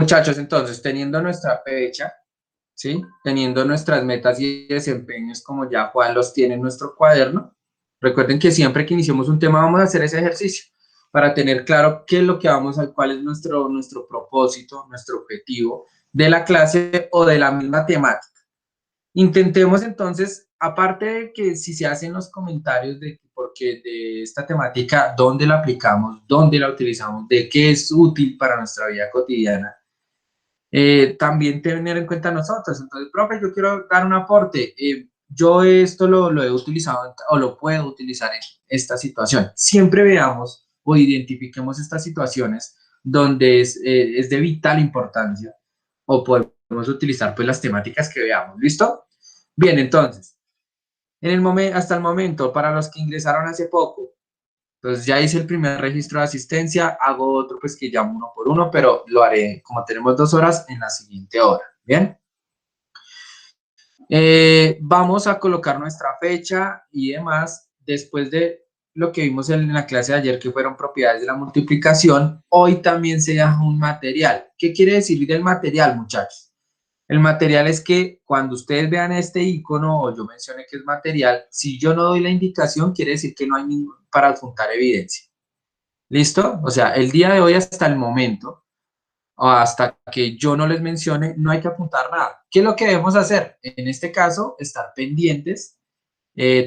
Muchachos, entonces, teniendo nuestra fecha, ¿sí? Teniendo nuestras metas y desempeños como ya Juan los tiene en nuestro cuaderno, recuerden que siempre que iniciemos un tema vamos a hacer ese ejercicio para tener claro qué es lo que vamos a, cuál es nuestro propósito, nuestro objetivo de la clase o de la misma temática. Intentemos entonces, aparte de que si se hacen los comentarios de porque de esta temática, dónde la aplicamos, dónde la utilizamos, de qué es útil para nuestra vida cotidiana, también tener en cuenta nosotros. Entonces, profe, yo quiero dar un aporte. Yo esto lo he utilizado o lo puedo utilizar en esta situación. Siempre veamos o identifiquemos estas situaciones donde es de vital importancia o podemos utilizar pues las temáticas que veamos. ¿Listo? Bien, entonces, hasta el momento, para los que ingresaron hace poco, entonces ya hice el primer registro de asistencia, hago otro pues que llamo uno por uno, pero lo haré como tenemos 2 horas en la siguiente hora. Bien. Vamos a colocar nuestra fecha y demás después de lo que vimos en la clase de ayer que fueron propiedades de la multiplicación. Hoy también se da un material. ¿Qué quiere decir del material, muchachos? El material es que cuando ustedes vean este icono o yo mencione que es material, si yo no doy la indicación, quiere decir que no hay ningún para adjuntar evidencia. ¿Listo? O sea, el día de hoy hasta el momento, o hasta que yo no les mencione, no hay que apuntar nada. ¿Qué es lo que debemos hacer? En este caso, estar pendientes,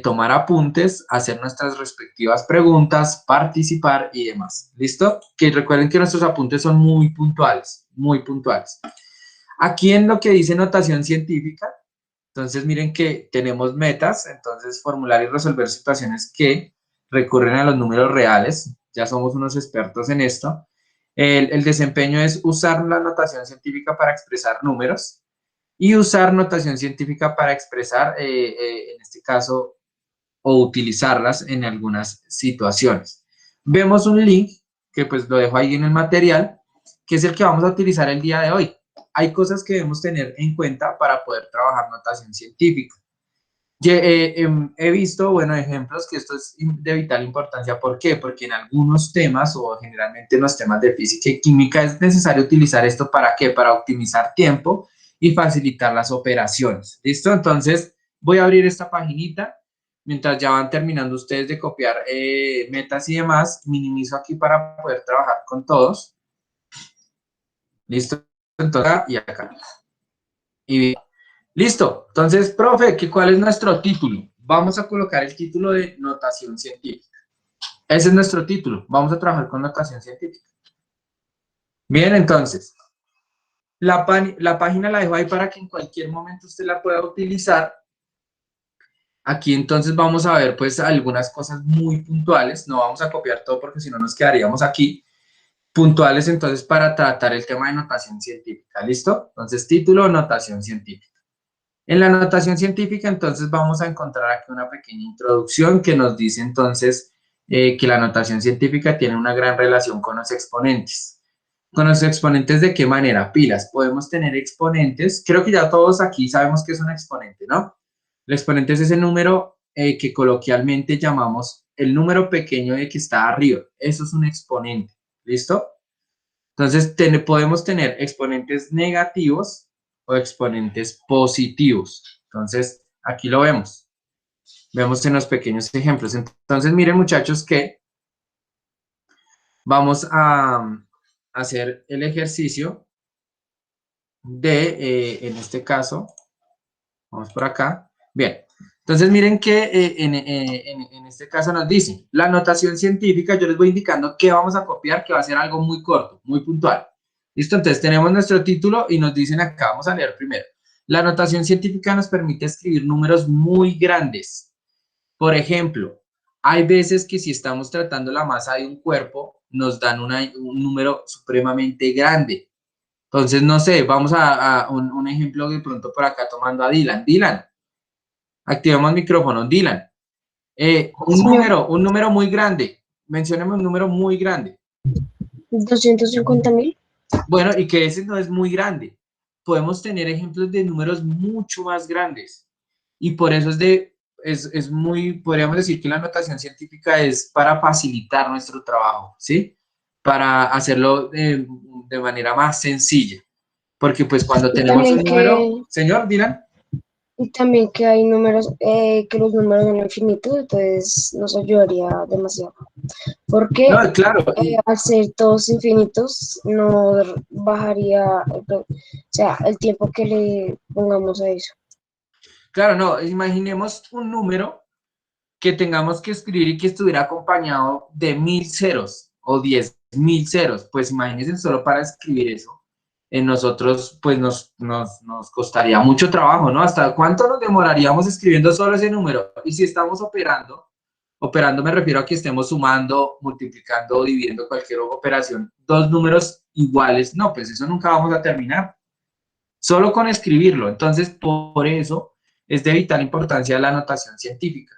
tomar apuntes, hacer nuestras respectivas preguntas, participar y demás. ¿Listo? Que recuerden que nuestros apuntes son muy puntuales, muy puntuales. Aquí en lo que dice notación científica, entonces miren que tenemos metas, entonces formular y resolver situaciones que recurren a los números reales, ya somos unos expertos en esto. El desempeño es usar la notación científica para expresar números y usar notación científica para expresar, en este caso, o utilizarlas en algunas situaciones. Vemos un link que pues lo dejo ahí en el material, que es el que vamos a utilizar el día de hoy. Hay cosas que debemos tener en cuenta para poder trabajar notación científica. He visto, bueno, ejemplos que esto es de vital importancia. ¿Por qué? Porque en algunos temas o generalmente en los temas de física y química es necesario utilizar esto ¿para qué? Para optimizar tiempo y facilitar las operaciones. ¿Listo? Entonces voy a abrir esta paginita. Mientras ya van terminando ustedes de copiar metas y demás, minimizo aquí para poder trabajar con todos. ¿Listo? Entonces, acá y acá. Y bien. Listo. Entonces, profe, ¿cuál es nuestro título? Vamos a colocar el título de notación científica. Ese es nuestro título. Vamos a trabajar con notación científica. Bien, entonces, la página la dejo ahí para que en cualquier momento usted la pueda utilizar. Aquí entonces vamos a ver pues algunas cosas muy puntuales. No vamos a copiar todo porque si no nos quedaríamos aquí. Puntuales entonces para tratar el tema de notación científica. ¿Listo? Entonces, título, notación científica. En la notación científica, entonces, vamos a encontrar aquí una pequeña introducción que nos dice, entonces, que la notación científica tiene una gran relación con los exponentes. ¿Con los exponentes de qué manera? Pilas. Podemos tener exponentes. Creo que ya todos aquí sabemos que es un exponente, ¿no? El exponente es ese número que coloquialmente llamamos el número pequeño de que está arriba. Eso es un exponente. ¿Listo? Entonces, podemos tener exponentes negativos o exponentes positivos. Entonces, aquí lo vemos. Vemos en los pequeños ejemplos. Entonces, miren muchachos que vamos a hacer el ejercicio de, en este caso, vamos por acá. Bien, entonces miren que en este caso nos dice, la notación científica, yo les voy indicando qué vamos a copiar, que va a ser algo muy corto, muy puntual. ¿Listo? Entonces tenemos nuestro título y nos dicen acá, vamos a leer primero. La notación científica nos permite escribir números muy grandes. Por ejemplo, hay veces que si estamos tratando la masa de un cuerpo, nos dan un número supremamente grande. Entonces, no sé, vamos a un ejemplo de pronto por acá tomando a Dylan. Dylan, activamos micrófono. Dylan, Señor, un número muy grande. Mencióneme un número muy grande. 250.000. Bueno, y que ese no es muy grande. Podemos tener ejemplos de números mucho más grandes. Y por eso es muy, podríamos decir que la notación científica es para facilitar nuestro trabajo, ¿sí? para hacerlo de manera más sencilla. Porque pues cuando Y tenemos un también número, señor Dylan. y también que hay números, que los números son infinitos, entonces nos ayudaría demasiado. Porque No, claro, al ser todos infinitos, no bajaría, o sea, el tiempo que le pongamos a eso. claro, no, imaginemos un número que tengamos que escribir y que estuviera acompañado de 1000 ceros o 10.000 ceros. Pues imagínense solo para escribir eso. En nosotros, pues nos costaría mucho trabajo, ¿no? ¿Hasta cuánto nos demoraríamos escribiendo solo ese número? Y si estamos operando me refiero a que estemos sumando, multiplicando o dividiendo cualquier operación, dos números iguales, no, pues eso nunca vamos a terminar. Solo con escribirlo. Entonces, por eso es de vital importancia la notación científica.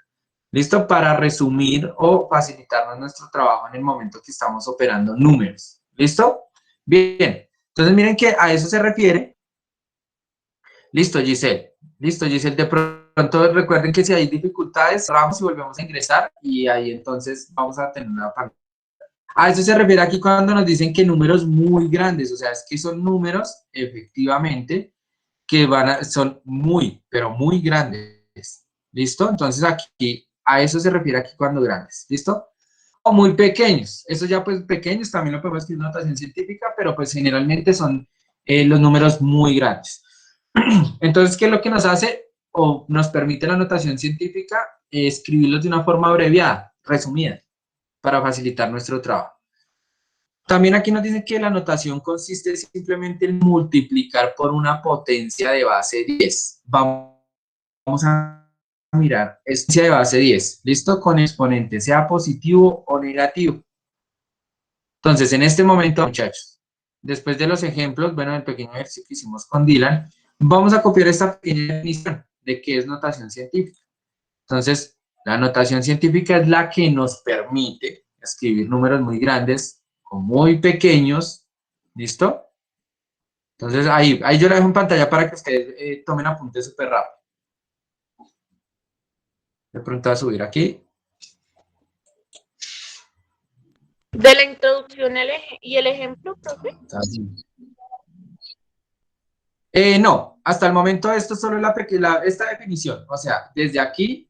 ¿Listo? Para resumir o facilitarnos nuestro trabajo en el momento que estamos operando números. ¿Listo? Bien. Entonces, miren que a eso se refiere. Listo, Giselle. Listo, Giselle. De pronto, recuerden que si hay dificultades, cerramos y volvemos a ingresar y ahí entonces vamos a tener una pantalla. A eso se refiere aquí cuando nos dicen que números muy grandes, o sea, es que son números, efectivamente, que son muy, pero muy grandes. ¿Listo? Entonces aquí, a eso se refiere aquí cuando grandes. ¿Listo? O muy pequeños. Eso ya pues pequeños también lo podemos escribir en notación científica, pero pues generalmente son los números muy grandes. Entonces, ¿qué es lo que nos hace o nos permite la notación científica? Escribirlos de una forma abreviada, resumida, para facilitar nuestro trabajo. También aquí nos dicen que la notación consiste simplemente en multiplicar por una potencia de base 10. Vamos a mirar, es potencia de base 10, ¿listo? Con exponente, sea positivo o negativo. Entonces, en este momento, muchachos, después de los ejemplos, bueno, el pequeño ejercicio que hicimos con Dylan, vamos a copiar esta pequeña definición de qué es notación científica. Entonces, la notación científica es la que nos permite escribir números muy grandes o muy pequeños, ¿listo? Entonces, ahí yo la dejo en pantalla para que ustedes tomen apuntes súper rápido. De pronto va a subir aquí. De la introducción y el ejemplo, profe. No, hasta el momento esto es solo esta definición, o sea, desde aquí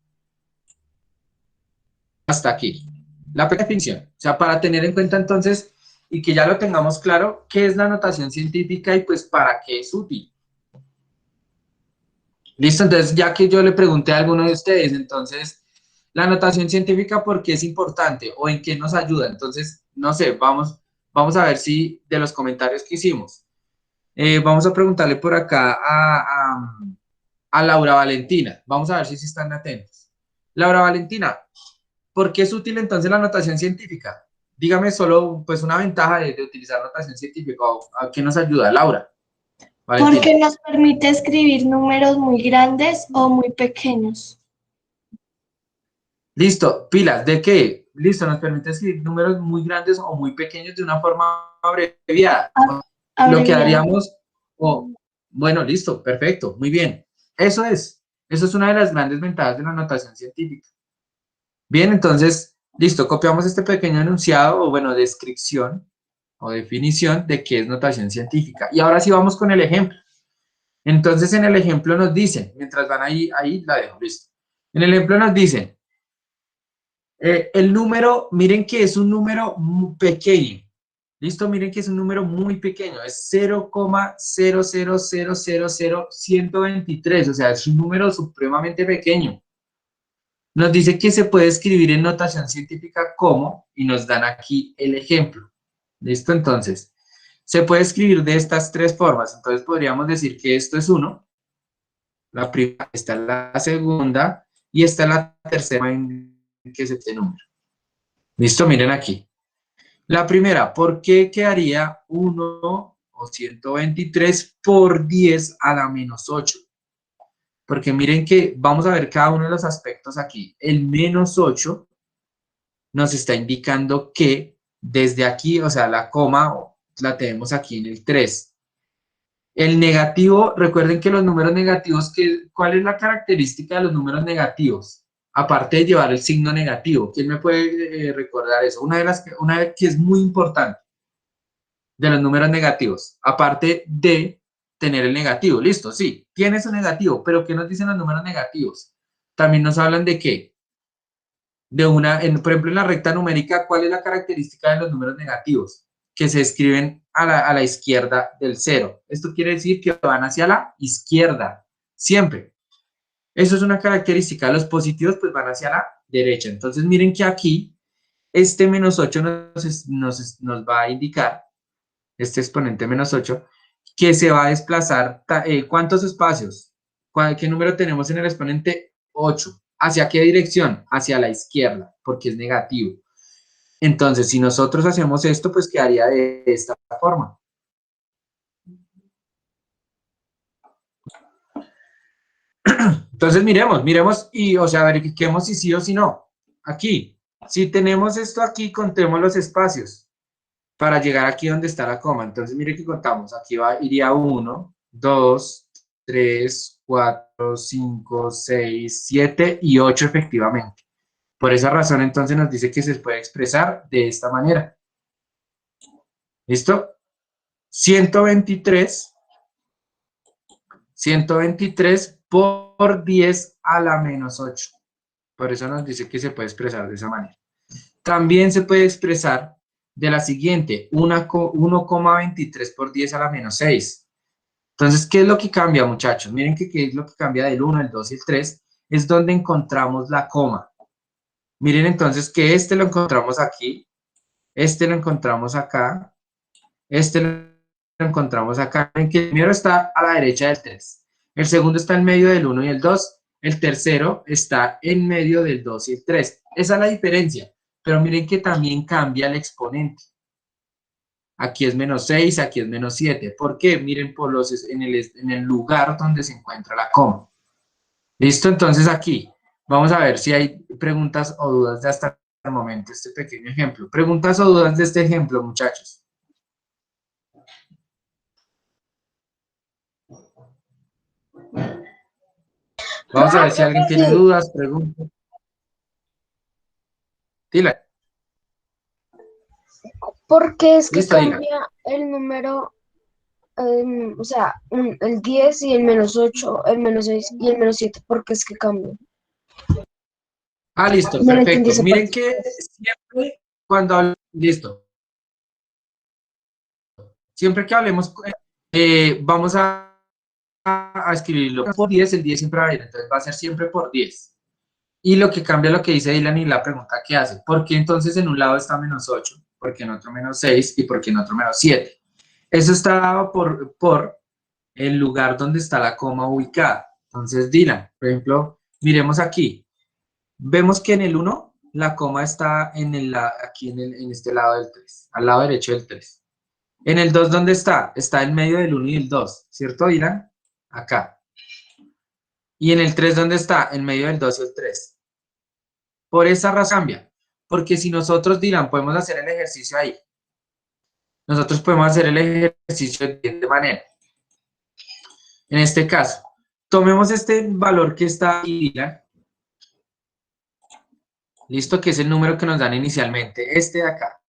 hasta aquí, la definición. O sea, para tener en cuenta entonces, y que ya lo tengamos claro, qué es la notación científica y pues para qué es útil. Listo, entonces ya que yo le pregunté a alguno de ustedes, entonces, la notación científica, ¿por qué es importante o en qué nos ayuda? Entonces, no sé, vamos a ver si de los comentarios que hicimos. Vamos a preguntarle por acá a Laura Valentina. Vamos a ver si están atentos. Laura Valentina, ¿por qué es útil entonces la notación científica? Dígame solo pues una ventaja de utilizar notación científica o a qué nos ayuda, Laura. Valentina. Porque nos permite escribir números muy grandes o muy pequeños. Listo, pilas, ¿de qué? Listo, nos permite escribir números muy grandes o muy pequeños de una forma abreviada. Lo que haríamos, bueno, listo, perfecto, muy bien. Eso es una de las grandes ventajas de la notación científica. Bien, entonces, listo, copiamos este pequeño enunciado o, bueno, descripción o definición de qué es notación científica. Y ahora sí vamos con el ejemplo. Entonces, en el ejemplo nos dicen, mientras van ahí la dejo, listo. En el ejemplo nos dicen, el número, miren que es un número muy pequeño. Listo, miren que es un número muy pequeño, es 0,0000123, o sea, es un número supremamente pequeño. Nos dice que se puede escribir en notación científica como, y nos dan aquí el ejemplo. ¿Listo? Entonces, se puede escribir de estas tres formas. Entonces, podríamos decir que esto es 1, la primera, esta es la segunda, y esta es la tercera en que es este número. ¿Listo? Miren aquí. La primera, ¿por qué quedaría 1 o 123 por 10 a la menos 8? Porque miren que vamos a ver cada uno de los aspectos aquí. El menos 8 nos está indicando que desde aquí, o sea, la coma la tenemos aquí en el 3. El negativo, recuerden que los números negativos, ¿cuál es la característica de los números negativos? Aparte de llevar el signo negativo, ¿quién me puede recordar eso? Una de que es muy importante. de los números negativos, aparte de tener el negativo. Listo, sí, tiene su negativo, pero ¿qué nos dicen los números negativos? También nos hablan de qué. Por ejemplo, en la recta numérica, ¿cuál es la característica de los números negativos? Que se escriben a la izquierda del cero. Esto quiere decir que van hacia la izquierda, siempre. Eso es una característica. Los positivos pues van hacia la derecha. Entonces miren que aquí este menos 8 nos va a indicar, este exponente menos 8, que se va a desplazar, ¿cuántos espacios? ¿Qué número tenemos en el exponente? 8. ¿Hacia qué dirección? Hacia la izquierda, porque es negativo. Entonces, si nosotros hacemos esto, pues quedaría de esta forma. Entonces, miremos y, o sea, verifiquemos si sí o si no. Aquí, si tenemos esto aquí, contemos los espacios para llegar aquí donde está la coma. Entonces, mire que contamos. Aquí iría 1, 2, 3, 4, 5, 6, 7 y 8 efectivamente. Por esa razón, entonces nos dice que se puede expresar de esta manera. ¿Listo? 123 por 10 a la menos 8. Por eso nos dice que se puede expresar de esa manera. También se puede expresar de la siguiente, 1,23 por 10 a la menos 6. Entonces, ¿qué es lo que cambia, muchachos? Miren que qué es lo que cambia del 1, el 2 y el 3. Es donde encontramos la coma. Miren entonces que este lo encontramos aquí, este lo encontramos acá, este lo encontramos acá. En que el primero está a la derecha del 3, el segundo está en medio del 1 y el 2, el tercero está en medio del 2 y el 3. Esa es la diferencia, pero miren que también cambia el exponente. Aquí es menos 6, aquí es menos 7. ¿Por qué? Miren en el lugar donde se encuentra la coma. ¿Listo? Entonces aquí vamos a ver si hay preguntas o dudas de hasta el momento este pequeño ejemplo. Preguntas o dudas de este ejemplo, muchachos. Vamos a ver si alguien tiene dudas, preguntas. Dile. ¿Por qué es que Listo, diga. cambia el número, o sea, el 10 y el menos 8, el menos 6 y el menos 7? ¿Por qué es que cambian? Ah, listo, No lo entendí perfecto. esa Miren parte. que siempre cuando hablamos, listo, siempre que hablemos, vamos a escribirlo por 10, el 10 siempre va a ir, entonces va a ser siempre por 10. Y lo que cambia lo que dice Dylan y la pregunta que hace, ¿por qué entonces en un lado está menos 8? ¿Por qué en otro menos 6? ¿Y por qué en otro menos 7? Eso está dado por el lugar donde está la coma ubicada. Entonces, Dylan, por ejemplo, miremos aquí. Vemos que en el 1 la coma está aquí en este lado del 3, al lado derecho del 3. En el 2, ¿dónde está? Está en medio del 1 y el 2, ¿cierto, Dylan? Acá. Y en el 3, ¿dónde está? En medio del 2 y el 3. Por esa razón cambia. Porque si nosotros, Dylan, podemos hacer el ejercicio ahí. Nosotros podemos hacer el ejercicio de la siguiente manera. En este caso, tomemos este valor que está ahí, Dylan. Listo, que es el número que nos dan inicialmente. Este de acá.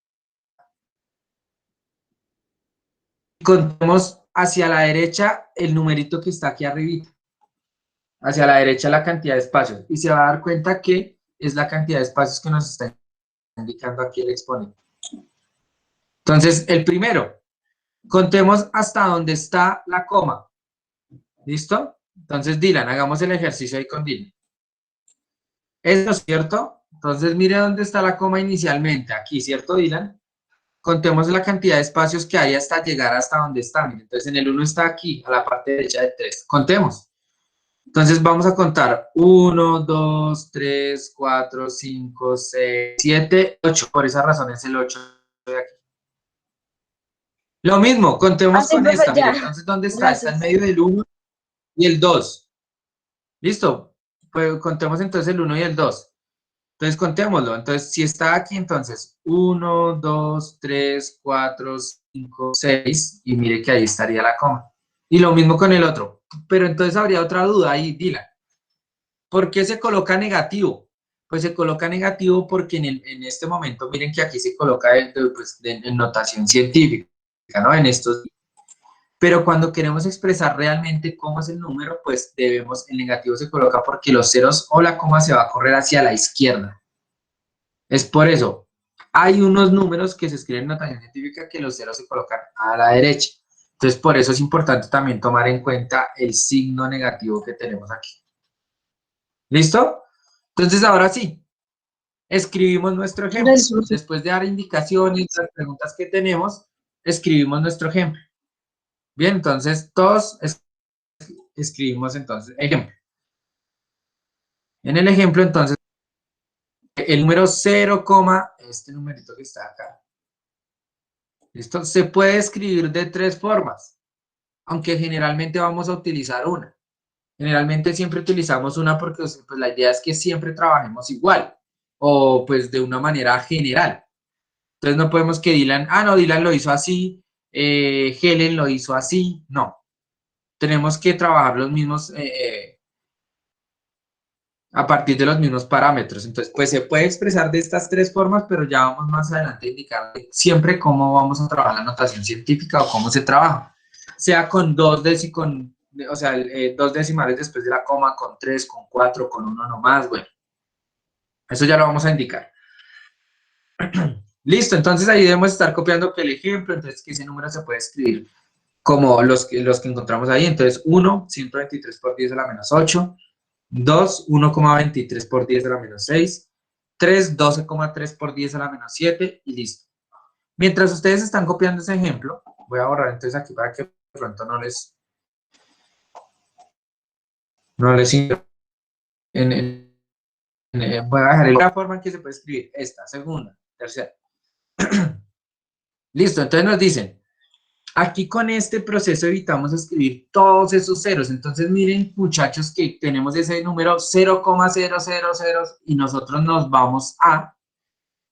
Contemos hacia la derecha el numerito que está aquí arribita. Hacia la derecha la cantidad de espacios. Y se va a dar cuenta que es la cantidad de espacios que nos está indicando aquí el exponente. Entonces, el primero, contemos hasta donde está la coma. ¿Listo? Entonces, Dylan, hagamos el ejercicio ahí con Dylan. ¿Esto es cierto? Entonces, mire dónde está la coma inicialmente. Aquí, ¿cierto, Dylan? Contemos la cantidad de espacios que hay hasta llegar hasta donde está. Mire, entonces, en el 1 está aquí, a la parte derecha del 3. Contemos. Entonces, vamos a contar 1, 2, 3, 4, 5, 6, 7, 8. Por esa razón es el 8 de aquí. Lo mismo, contemos Sí, con esta. ya. Mire, entonces, ¿dónde está? Está en Gracias. medio del 1 y el 2. ¿Listo? Pues contemos entonces el 1 y el 2. Entonces, contémoslo. Entonces, si está aquí, entonces 1, 2, 3, 4, 5, 6. Y mire que ahí estaría la coma. Y lo mismo con el otro. Pero entonces habría otra duda ahí, Dylan. ¿Por qué se coloca negativo? Pues se coloca negativo porque en este momento, miren que aquí se coloca en notación científica. ¿no? En estos. Pero cuando queremos expresar realmente cómo es el número, pues el negativo se coloca porque los ceros o la coma se va a correr hacia la izquierda. Es por eso, hay unos números que se escriben en notación científica que los ceros se colocan a la derecha. Entonces, por eso es importante también tomar en cuenta el signo negativo que tenemos aquí. ¿Listo? Entonces, ahora sí, escribimos nuestro ejemplo. Gracias, profe. Después de dar indicaciones, las preguntas que tenemos, escribimos nuestro ejemplo. Bien, entonces, todos escribimos entonces ejemplo. En el ejemplo, entonces, el número 0, este numerito que está acá. ¿Listo? Se puede escribir de 3 formas, aunque generalmente vamos a utilizar una. Generalmente siempre utilizamos una porque pues, la idea es que siempre trabajemos igual o pues de una manera general. Entonces no podemos que Dylan, no, Dylan lo hizo así, Helen lo hizo así, no. Tenemos que trabajar los mismos, a partir de los mismos parámetros. Entonces, pues se puede expresar de estas 3 formas, pero ya vamos más adelante a indicar siempre cómo vamos a trabajar la notación científica o cómo se trabaja. Sea con 2 dos decimales después de la coma, con 3, con 4, con 1 nomás, bueno. Eso ya lo vamos a indicar. Listo, entonces ahí debemos estar copiando el ejemplo, entonces que ese número se puede escribir como los que encontramos ahí. Entonces 1, 123 por 10 a la menos 8, 2, 1,23 por 10 a la menos 6, 3, 12,3 por 10 a la menos 7 y listo. Mientras ustedes están copiando ese ejemplo, voy a borrar entonces aquí para que de pronto no les voy a dejar la forma en que se puede escribir esta, segunda, tercera. Listo, entonces nos dicen, aquí con este proceso evitamos escribir todos esos ceros. Entonces miren, muchachos, que tenemos ese número 0,000 y nosotros nos vamos a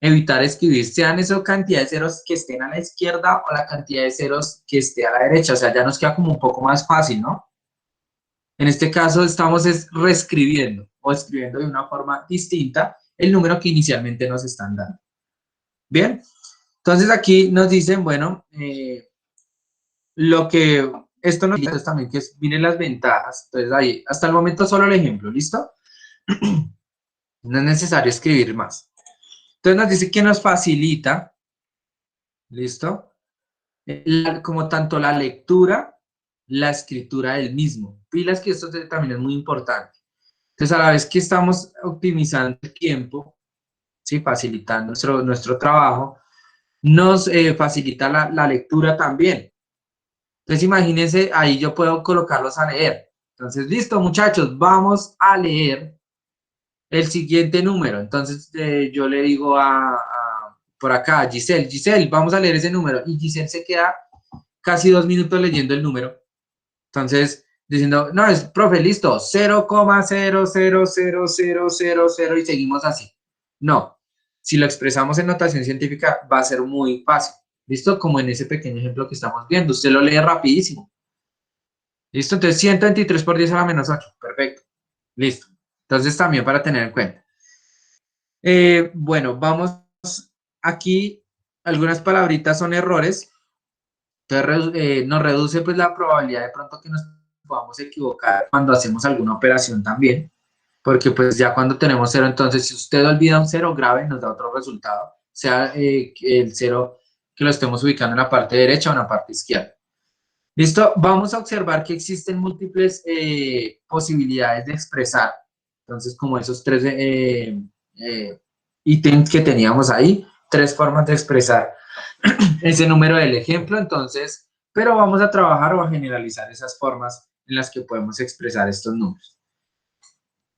evitar escribir, sean esa cantidad de ceros que estén a la izquierda o la cantidad de ceros que esté a la derecha. O sea, ya nos queda como un poco más fácil, ¿no? En este caso estamos reescribiendo o escribiendo de una forma distinta el número que inicialmente nos están dando. Bien, entonces aquí nos dicen, bueno, esto nos dice también que miren las ventajas. Entonces ahí, hasta el momento solo el ejemplo, ¿listo? No es necesario escribir más. Entonces nos dice que nos facilita, ¿listo? Como tanto la lectura, la escritura del mismo. Pilas que esto también es muy importante. Entonces a la vez que estamos optimizando el tiempo, ¿sí? Facilitando nuestro trabajo, nos facilita la lectura también. Entonces imagínense, ahí yo puedo colocarlos a leer. Entonces, listo muchachos, vamos a leer el siguiente número. Entonces yo le digo por acá a Giselle, Giselle, vamos a leer ese número. Y Giselle se queda casi 2 minutos leyendo el número. Entonces, diciendo, no, profe, listo, 0,0000000 y seguimos así. No, si lo expresamos en notación científica va a ser muy fácil. ¿Listo? Como en ese pequeño ejemplo que estamos viendo. Usted lo lee rapidísimo. ¿Listo? Entonces 123 por 10 a la menos 8. Perfecto. Listo. Entonces también para tener en cuenta. Bueno, vamos aquí. Algunas palabritas son errores. Entonces nos reduce pues la probabilidad de pronto que nos podamos equivocar cuando hacemos alguna operación también. Porque pues ya cuando tenemos 0, entonces si usted olvida un 0 grave nos da otro resultado. Sea el 0 que lo estemos ubicando en la parte derecha o en la parte izquierda. ¿Listo? Vamos a observar que existen múltiples posibilidades de expresar. Entonces, como esos 3 ítems que teníamos ahí, 3 formas de expresar ese número del ejemplo. Entonces, pero vamos a trabajar o a generalizar esas formas en las que podemos expresar estos números.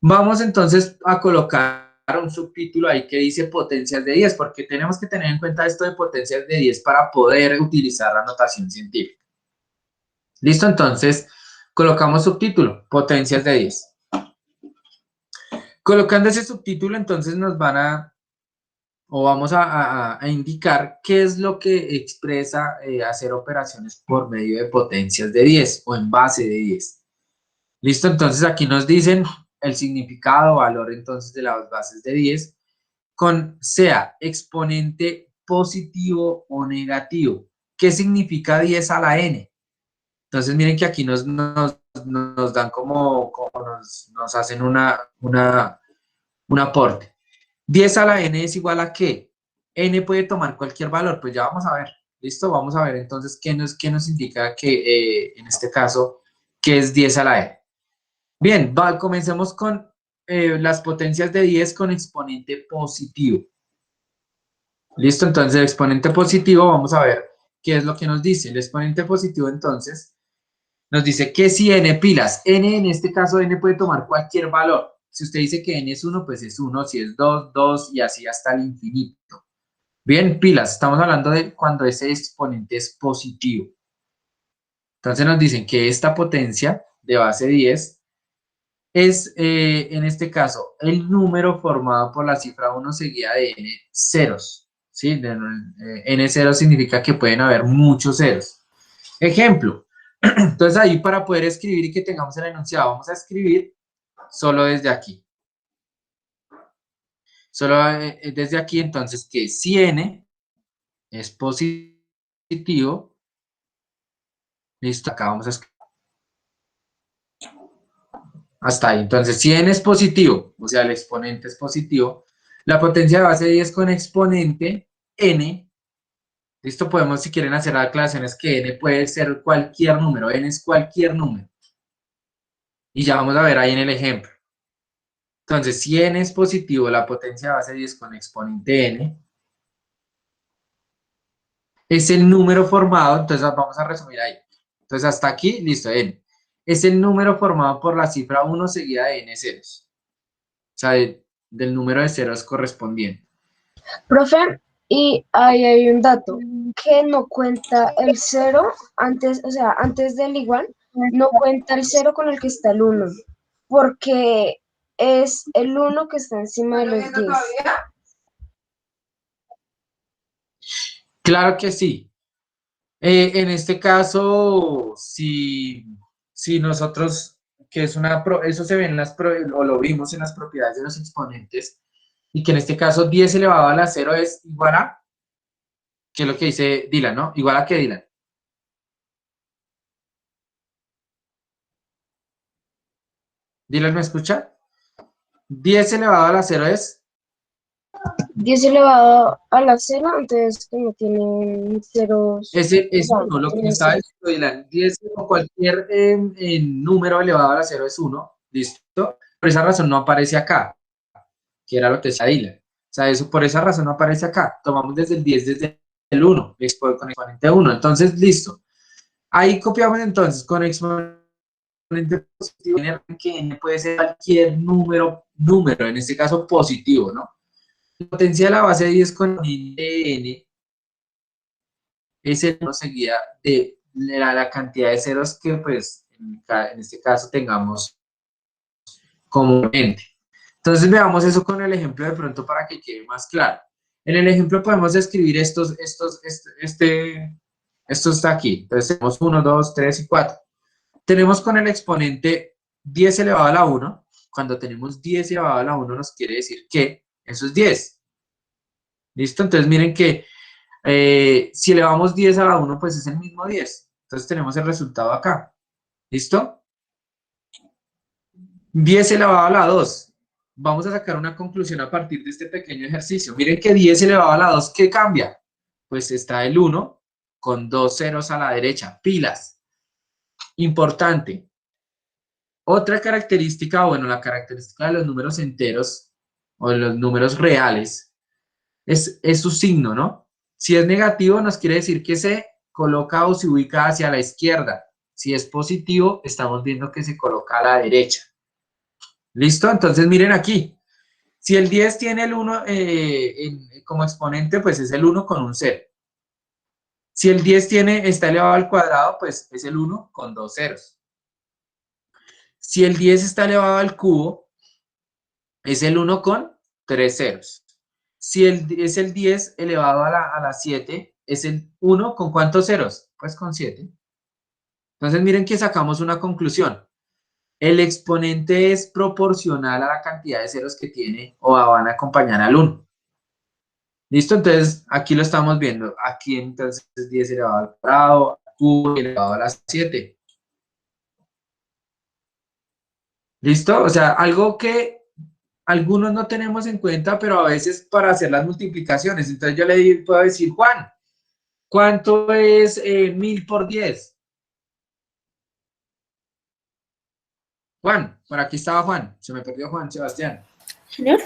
Vamos entonces a colocar un subtítulo ahí que dice potencias de 10, porque tenemos que tener en cuenta esto de potencias de 10 para poder utilizar la notación científica. ¿Listo? Entonces, colocamos subtítulo, potencias de 10. Colocando ese subtítulo, entonces nos van vamos a indicar qué es lo que expresa hacer operaciones por medio de potencias de 10 o en base de 10. ¿Listo? Entonces aquí nos dicen el significado, valor entonces de las bases de 10 con sea exponente positivo o negativo. ¿qué significa 10 a la n? Entonces miren que aquí nos dan como nos hacen un aporte. 10 a la n es igual a ¿qué? N puede tomar cualquier valor, pues ya vamos a ver. ¿Listo? Vamos a ver entonces qué nos indica que en este caso, ¿qué es 10 a la n? Bien, comencemos con las potencias de 10 con exponente positivo. ¿Listo? Entonces, el exponente positivo, vamos a ver qué es lo que nos dice. El exponente positivo, entonces, nos dice que si n pilas, n en este caso, n puede tomar cualquier valor. Si usted dice que n es 1, pues es 1, si es 2, 2 y así hasta el infinito. Bien, pilas, estamos hablando de cuando ese exponente es positivo. Entonces nos dicen que esta potencia de base 10 es, en este caso, el número formado por la cifra 1 seguida de n ceros. ¿Sí? N ceros significa que pueden haber muchos ceros. Ejemplo, entonces ahí para poder escribir y que tengamos el enunciado, vamos a escribir solo desde aquí. Solo desde aquí, entonces, que si n es positivo, listo, acá vamos a escribir. Hasta ahí. Entonces, si n es positivo, o sea, el exponente es positivo, la potencia de base 10 con exponente n, listo, podemos, si quieren hacer aclaraciones, que n puede ser cualquier número, n es cualquier número. Y ya vamos a ver ahí en el ejemplo. Entonces, si n es positivo, la potencia de base 10 con exponente n es el número formado, entonces vamos a resumir ahí. Entonces, hasta aquí, listo, n. Es el número formado por la cifra 1 seguida de n ceros. O sea, del número de ceros correspondiente. Profe, y ahí hay un dato, que no cuenta el 0 antes, o sea, antes del igual, no cuenta el 0 con el que está el 1, porque es el 1 que está encima de los 10. Claro que sí. En este caso, si nosotros, que es eso se ve o lo vimos en las propiedades de los exponentes, y que en este caso 10 elevado a la 0 es igual a, que es lo que dice Dylan, ¿no? Igual a qué, Dylan. ¿Dylan me escucha? 10 elevado a la 0 es 10 elevado a la 0, entonces que no tienen ceros. es 1, lo que está diciendo Dylan. 10 o cualquier número elevado a la 0 es 1, ¿listo? Por esa razón no aparece acá, que era lo que decía Dylan. O sea, eso por esa razón no aparece acá. Tomamos desde el 10, desde el 1, con exponente 1. Entonces, listo. Ahí copiamos entonces con exponente positivo, que n puede ser cualquier número, en este caso positivo, ¿no? La potencia de la base 10 con n es el número seguida de la cantidad de ceros que, pues, en este caso tengamos comúnmente. Entonces veamos eso con el ejemplo de pronto para que quede más claro. En el ejemplo podemos escribir estos está aquí. Entonces tenemos 1, 2, 3 y 4. Tenemos con el exponente 10 elevado a la 1. Cuando tenemos 10 elevado a la 1 nos quiere decir que eso es 10. ¿Listo? Entonces miren que si elevamos 10 a la 1, pues es el mismo 10. Entonces tenemos el resultado acá. ¿Listo? 10 elevado a la 2. Vamos a sacar una conclusión a partir de este pequeño ejercicio. Miren que 10 elevado a la 2, ¿qué cambia? Pues está el 1 con 2 ceros a la derecha. Pilas. Importante. Otra característica, bueno, la característica de los números enteros o de los números reales es su signo, ¿no? Si es negativo, nos quiere decir que se coloca o se ubica hacia la izquierda. Si es positivo, estamos viendo que se coloca a la derecha. ¿Listo? Entonces miren aquí. Si el 10 tiene el 1 como exponente, pues es el 1 con un 0. Si el 10 está elevado al cuadrado, pues es el 1 con 2 ceros. Si el 10 está elevado al cubo, es el 1 con 3 ceros. Si es el 10 elevado a la 7, es el 1 con ¿cuántos ceros? Pues con 7. Entonces miren que sacamos una conclusión. El exponente es proporcional a la cantidad de ceros que tiene o van a acompañar al 1. ¿Listo? Entonces, aquí lo estamos viendo. Aquí entonces es 10 elevado al cuadrado, q elevado a la 7. ¿Listo? O sea, algo que algunos no tenemos en cuenta, pero a veces para hacer las multiplicaciones. Entonces yo puedo decir, Juan, ¿cuánto es 1000 por 10? Juan, por aquí estaba Juan. Se me perdió Juan Sebastián. Señor.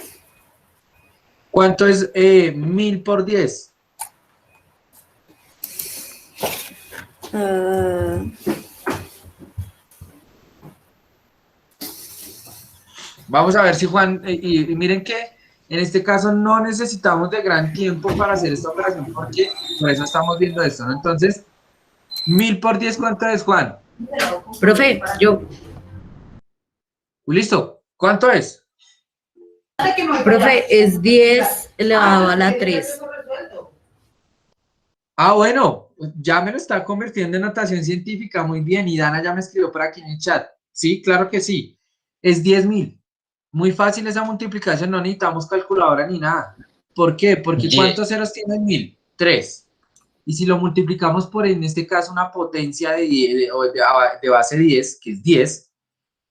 ¿Cuánto es 1000 por 10? Vamos a ver si Juan, y miren que en este caso no necesitamos de gran tiempo para hacer esta operación, porque por eso estamos viendo esto, ¿no? Entonces, 1000 por 10, ¿cuánto es, Juan? Profe, yo. Listo, ¿cuánto es? Profe, es 10 elevado a la 3. Ah, bueno, ya me lo está convirtiendo en notación científica, muy bien, y Dana ya me escribió por aquí en el chat. Sí, claro que sí, es 10.000. Muy fácil esa multiplicación, no necesitamos calculadora ni nada. ¿Por qué? Porque ¿cuántos ceros tiene 1000? 3. Y si lo multiplicamos por, en este caso, una potencia de base 10, que es 10,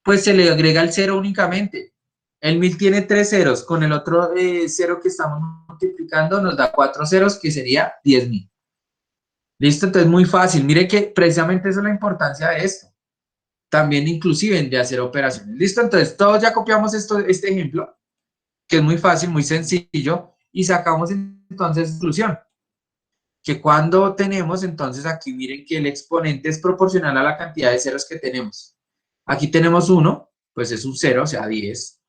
pues se le agrega el 0 únicamente. El 1000 tiene 3 ceros, con el otro 0 que estamos multiplicando nos da 4 ceros, que sería 10.000. ¿Listo? Entonces, muy fácil. Mire que precisamente esa es la importancia de esto. También inclusive de hacer operaciones. ¿Listo? Entonces, todos ya copiamos este ejemplo, que es muy fácil, muy sencillo, y sacamos entonces solución. Que cuando tenemos, entonces aquí miren que el exponente es proporcional a la cantidad de ceros que tenemos. Aquí tenemos 1, pues es un 0, o sea, 10.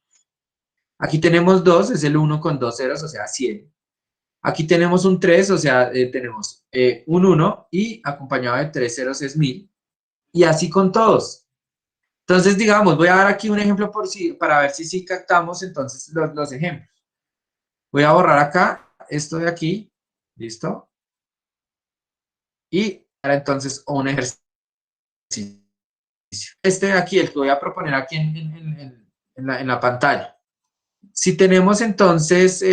Aquí tenemos 2, es el 1 con 2 ceros, o sea, 100. Aquí tenemos un 3, o sea, tenemos un 1 y acompañado de 3 ceros es 1000. Y así con todos. Entonces, digamos, voy a dar aquí un ejemplo para ver si sí captamos entonces los ejemplos. Voy a borrar acá esto de aquí. ¿Listo? Y ahora entonces un ejercicio. Este de aquí, el que voy a proponer aquí en la pantalla. Si tenemos entonces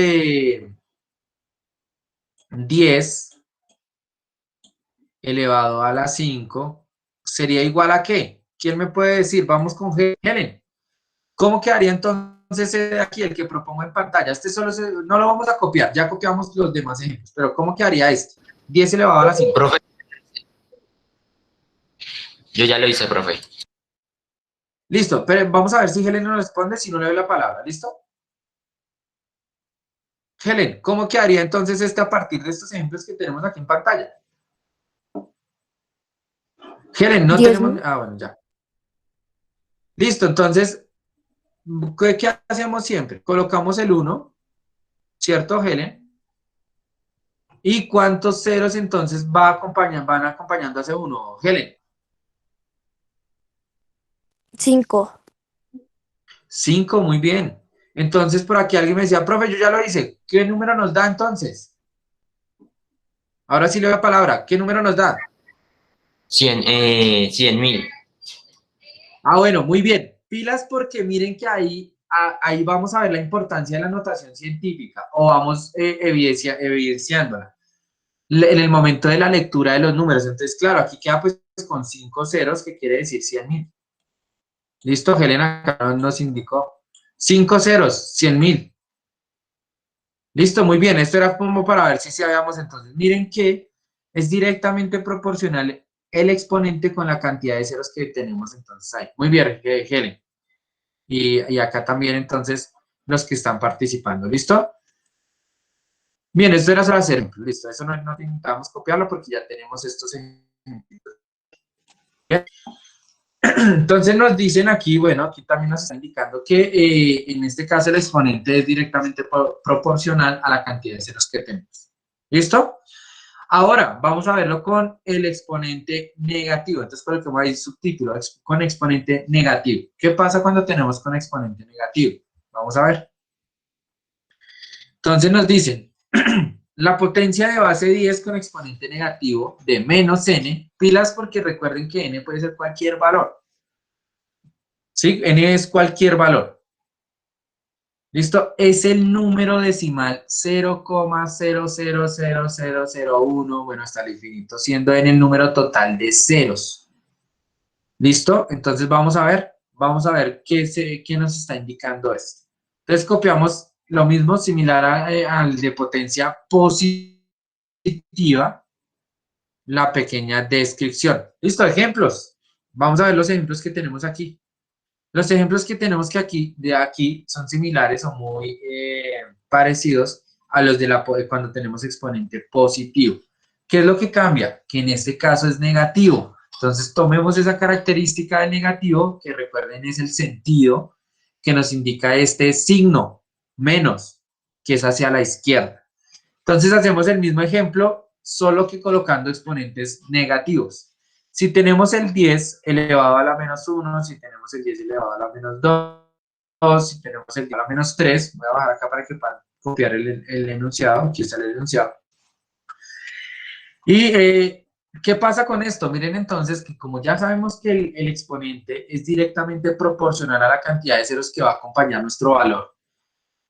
10 elevado a la 5, ¿sería igual a qué? ¿Quién me puede decir? Vamos con Helen. ¿Cómo quedaría entonces ese de aquí, el que propongo en pantalla? Este no lo vamos a copiar, ya copiamos los demás ejemplos, pero ¿cómo quedaría este? 10 elevado a la 5. Profe, yo ya lo hice, profe. Listo, pero vamos a ver si Helen nos responde, si no le doy la palabra, ¿listo? Helen, ¿cómo quedaría entonces este a partir de estos ejemplos que tenemos aquí en pantalla? Helen, no tenemos... Ah, bueno, ya. Listo, entonces, ¿qué hacemos siempre? Colocamos el 1, ¿cierto, Helen? ¿Y cuántos ceros entonces van acompañando a ese 1, Helen? 5. 5, muy bien. Entonces, por aquí alguien me decía, profe, yo ya lo hice. ¿Qué número nos da entonces? Ahora sí le doy la palabra. ¿Qué número nos da? 100.000. Ah, bueno, muy bien. Pilas porque miren que ahí vamos a ver la importancia de la notación científica o vamos evidenciándola en el momento de la lectura de los números. Entonces, claro, aquí queda pues con 5 ceros, que quiere decir 100.000. Listo, Helena acá nos indicó. 5 ceros, 100.000. Listo, muy bien. Esto era como para ver si sabíamos entonces. Miren que es directamente proporcional el exponente con la cantidad de ceros que tenemos entonces ahí. Muy bien, Helen. Y acá también entonces los que están participando. ¿Listo? Bien, esto era solo hacer. Listo, eso no intentamos copiarlo porque ya tenemos estos ejemplos. Entonces nos dicen aquí, bueno, aquí también nos está indicando que en este caso el exponente es directamente proporcional a la cantidad de ceros que tenemos. ¿Listo? Ahora, vamos a verlo con el exponente negativo. Entonces, coloquemos ahí subtítulo, con exponente negativo. ¿Qué pasa cuando tenemos con exponente negativo? Vamos a ver. Entonces nos dicen, la potencia de base 10 con exponente negativo de menos n, pilas porque recuerden que n puede ser cualquier valor. ¿Sí? N es cualquier valor. ¿Listo? Es el número decimal 0,000001, bueno, hasta el infinito, siendo n el número total de ceros. ¿Listo? Entonces vamos a ver qué nos está indicando esto. Entonces copiamos lo mismo, similar al de potencia positiva, la pequeña descripción. ¿Listo? Ejemplos. Vamos a ver los ejemplos que tenemos aquí. Los ejemplos que tenemos de aquí son similares o muy parecidos a los de cuando tenemos exponente positivo. ¿Qué es lo que cambia? Que en este caso es negativo. Entonces tomemos esa característica del negativo, que recuerden es el sentido que nos indica este signo, menos, que es hacia la izquierda. Entonces hacemos el mismo ejemplo, solo que colocando exponentes negativos. Si tenemos el 10 elevado a la menos 1, si tenemos el 10 elevado a la menos 2, si tenemos el 10 a la menos 3, voy a bajar acá para que puedan copiar el enunciado, aquí está el enunciado. Y ¿qué pasa con esto? Miren entonces que como ya sabemos que el exponente es directamente proporcional a la cantidad de ceros que va a acompañar nuestro valor,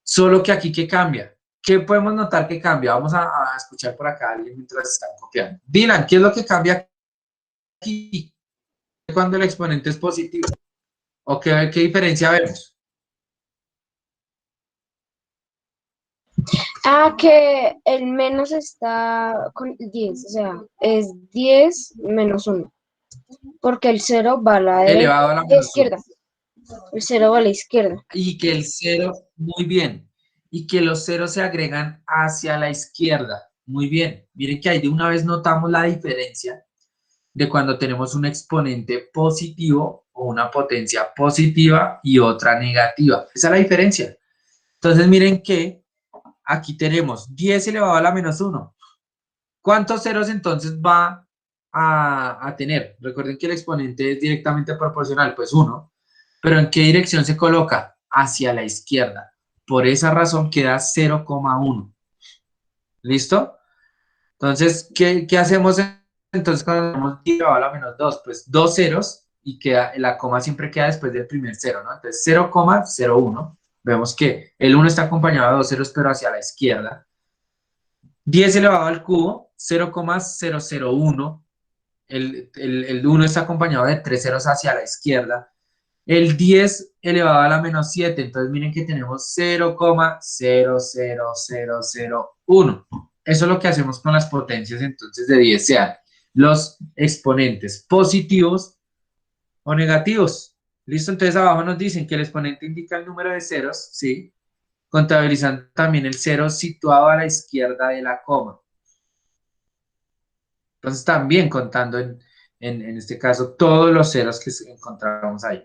solo que aquí, ¿qué cambia? ¿Qué podemos notar que cambia? Vamos a escuchar por acá a alguien mientras están copiando. Dylan, ¿qué es lo que cambia aquí cuando el exponente es positivo? ¿O qué diferencia vemos? Que el menos está con 10, o sea, es 10 menos 1, porque el 0 va a la Elevado a la menos 1. izquierda. El 0 va a la izquierda. Y que el 0, muy bien, y que los ceros se agregan hacia la izquierda. Muy bien, miren que ahí de una vez notamos la diferencia de cuando tenemos un exponente positivo o una potencia positiva y otra negativa. Esa es la diferencia. Entonces miren que aquí tenemos 10 elevado a la menos 1. ¿Cuántos ceros entonces va a tener? Recuerden que el exponente es directamente proporcional, pues 1. ¿Pero en qué dirección se coloca? Hacia la izquierda. Por esa razón queda 0,1. ¿Listo? Entonces, ¿qué hacemos entonces cuando tenemos 10 elevado a la menos 2? Pues 2 ceros y la coma siempre queda después del primer cero, ¿no? Entonces 0,01. Vemos que el 1 está acompañado de 2 ceros, pero hacia la izquierda. 10 elevado al cubo, 0,001. El 1 está acompañado de 3 ceros hacia la izquierda. El 10 elevado a la menos 7, entonces miren que tenemos 0,00001. Eso es lo que hacemos con las potencias entonces de 10, sean los exponentes positivos o negativos. ¿Listo? Entonces abajo nos dicen que el exponente indica el número de ceros, ¿sí? Contabilizando también el cero situado a la izquierda de la coma. Entonces también contando en este caso todos los ceros que encontramos ahí.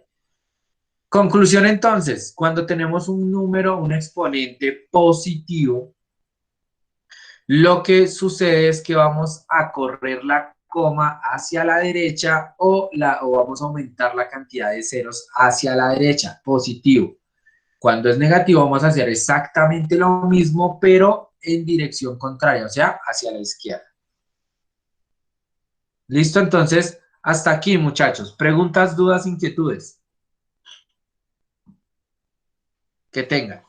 Conclusión entonces, cuando tenemos un número, un exponente positivo, lo que sucede es que vamos a correr la coma hacia la derecha o vamos a aumentar la cantidad de ceros hacia la derecha, positivo. Cuando es negativo vamos a hacer exactamente lo mismo, pero en dirección contraria, o sea, hacia la izquierda. ¿Listo? Entonces, hasta aquí, muchachos. Preguntas, dudas, inquietudes que tengan.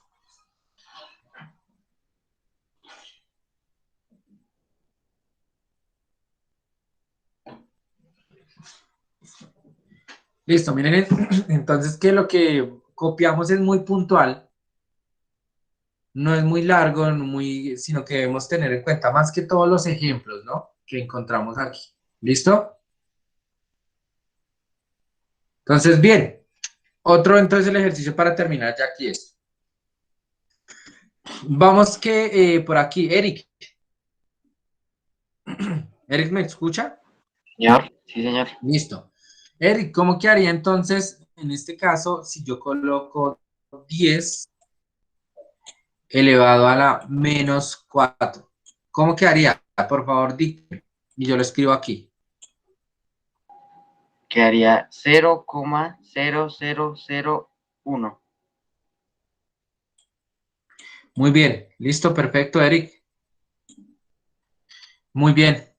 Listo, miren, entonces que lo que copiamos es muy puntual, no es muy largo, sino que debemos tener en cuenta más que todos los ejemplos, ¿no? Que encontramos aquí. ¿Listo? Entonces, bien. Entonces, el ejercicio para terminar ya aquí es. Vamos que por aquí, Eric. ¿Eric me escucha? Señor, sí, señor. Listo. Eric, ¿cómo quedaría entonces, en este caso, si yo coloco 10 elevado a la menos 4? ¿Cómo quedaría? Por favor, dicte. Y yo lo escribo aquí. Quedaría 0,0001. Muy bien. Listo, perfecto, Eric. Muy bien.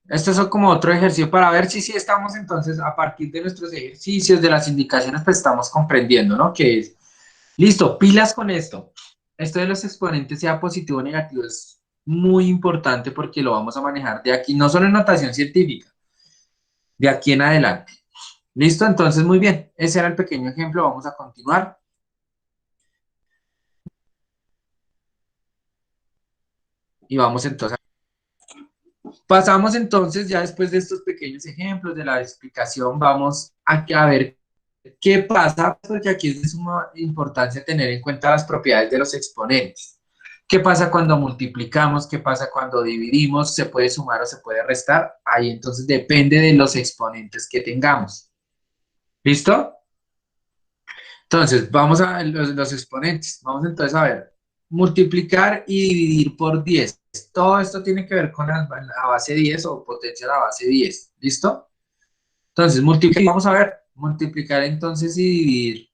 Estos son como otro ejercicio para ver si sí estamos entonces, a partir de nuestros ejercicios, de las indicaciones, pues estamos comprendiendo, ¿no? Que Listo, pilas con esto. Esto de los exponentes, sea positivo o negativo, es muy importante porque lo vamos a manejar de aquí, no solo en notación científica, de aquí en adelante. ¿Listo? Entonces, muy bien. Ese era el pequeño ejemplo. Vamos a continuar. Y vamos entonces. Pasamos entonces, ya después de estos pequeños ejemplos, de la explicación, vamos a ver qué pasa, porque aquí es de suma importancia tener en cuenta las propiedades de los exponentes. ¿Qué pasa cuando multiplicamos? ¿Qué pasa cuando dividimos? ¿Se puede sumar o se puede restar? Ahí entonces depende de los exponentes que tengamos. ¿Listo? Entonces, vamos a los exponentes. Vamos entonces a ver. Multiplicar y dividir por 10. Todo esto tiene que ver con la base 10 o potencia a la base 10. ¿Listo? Entonces, multiplicar. Vamos a ver. Multiplicar entonces y dividir.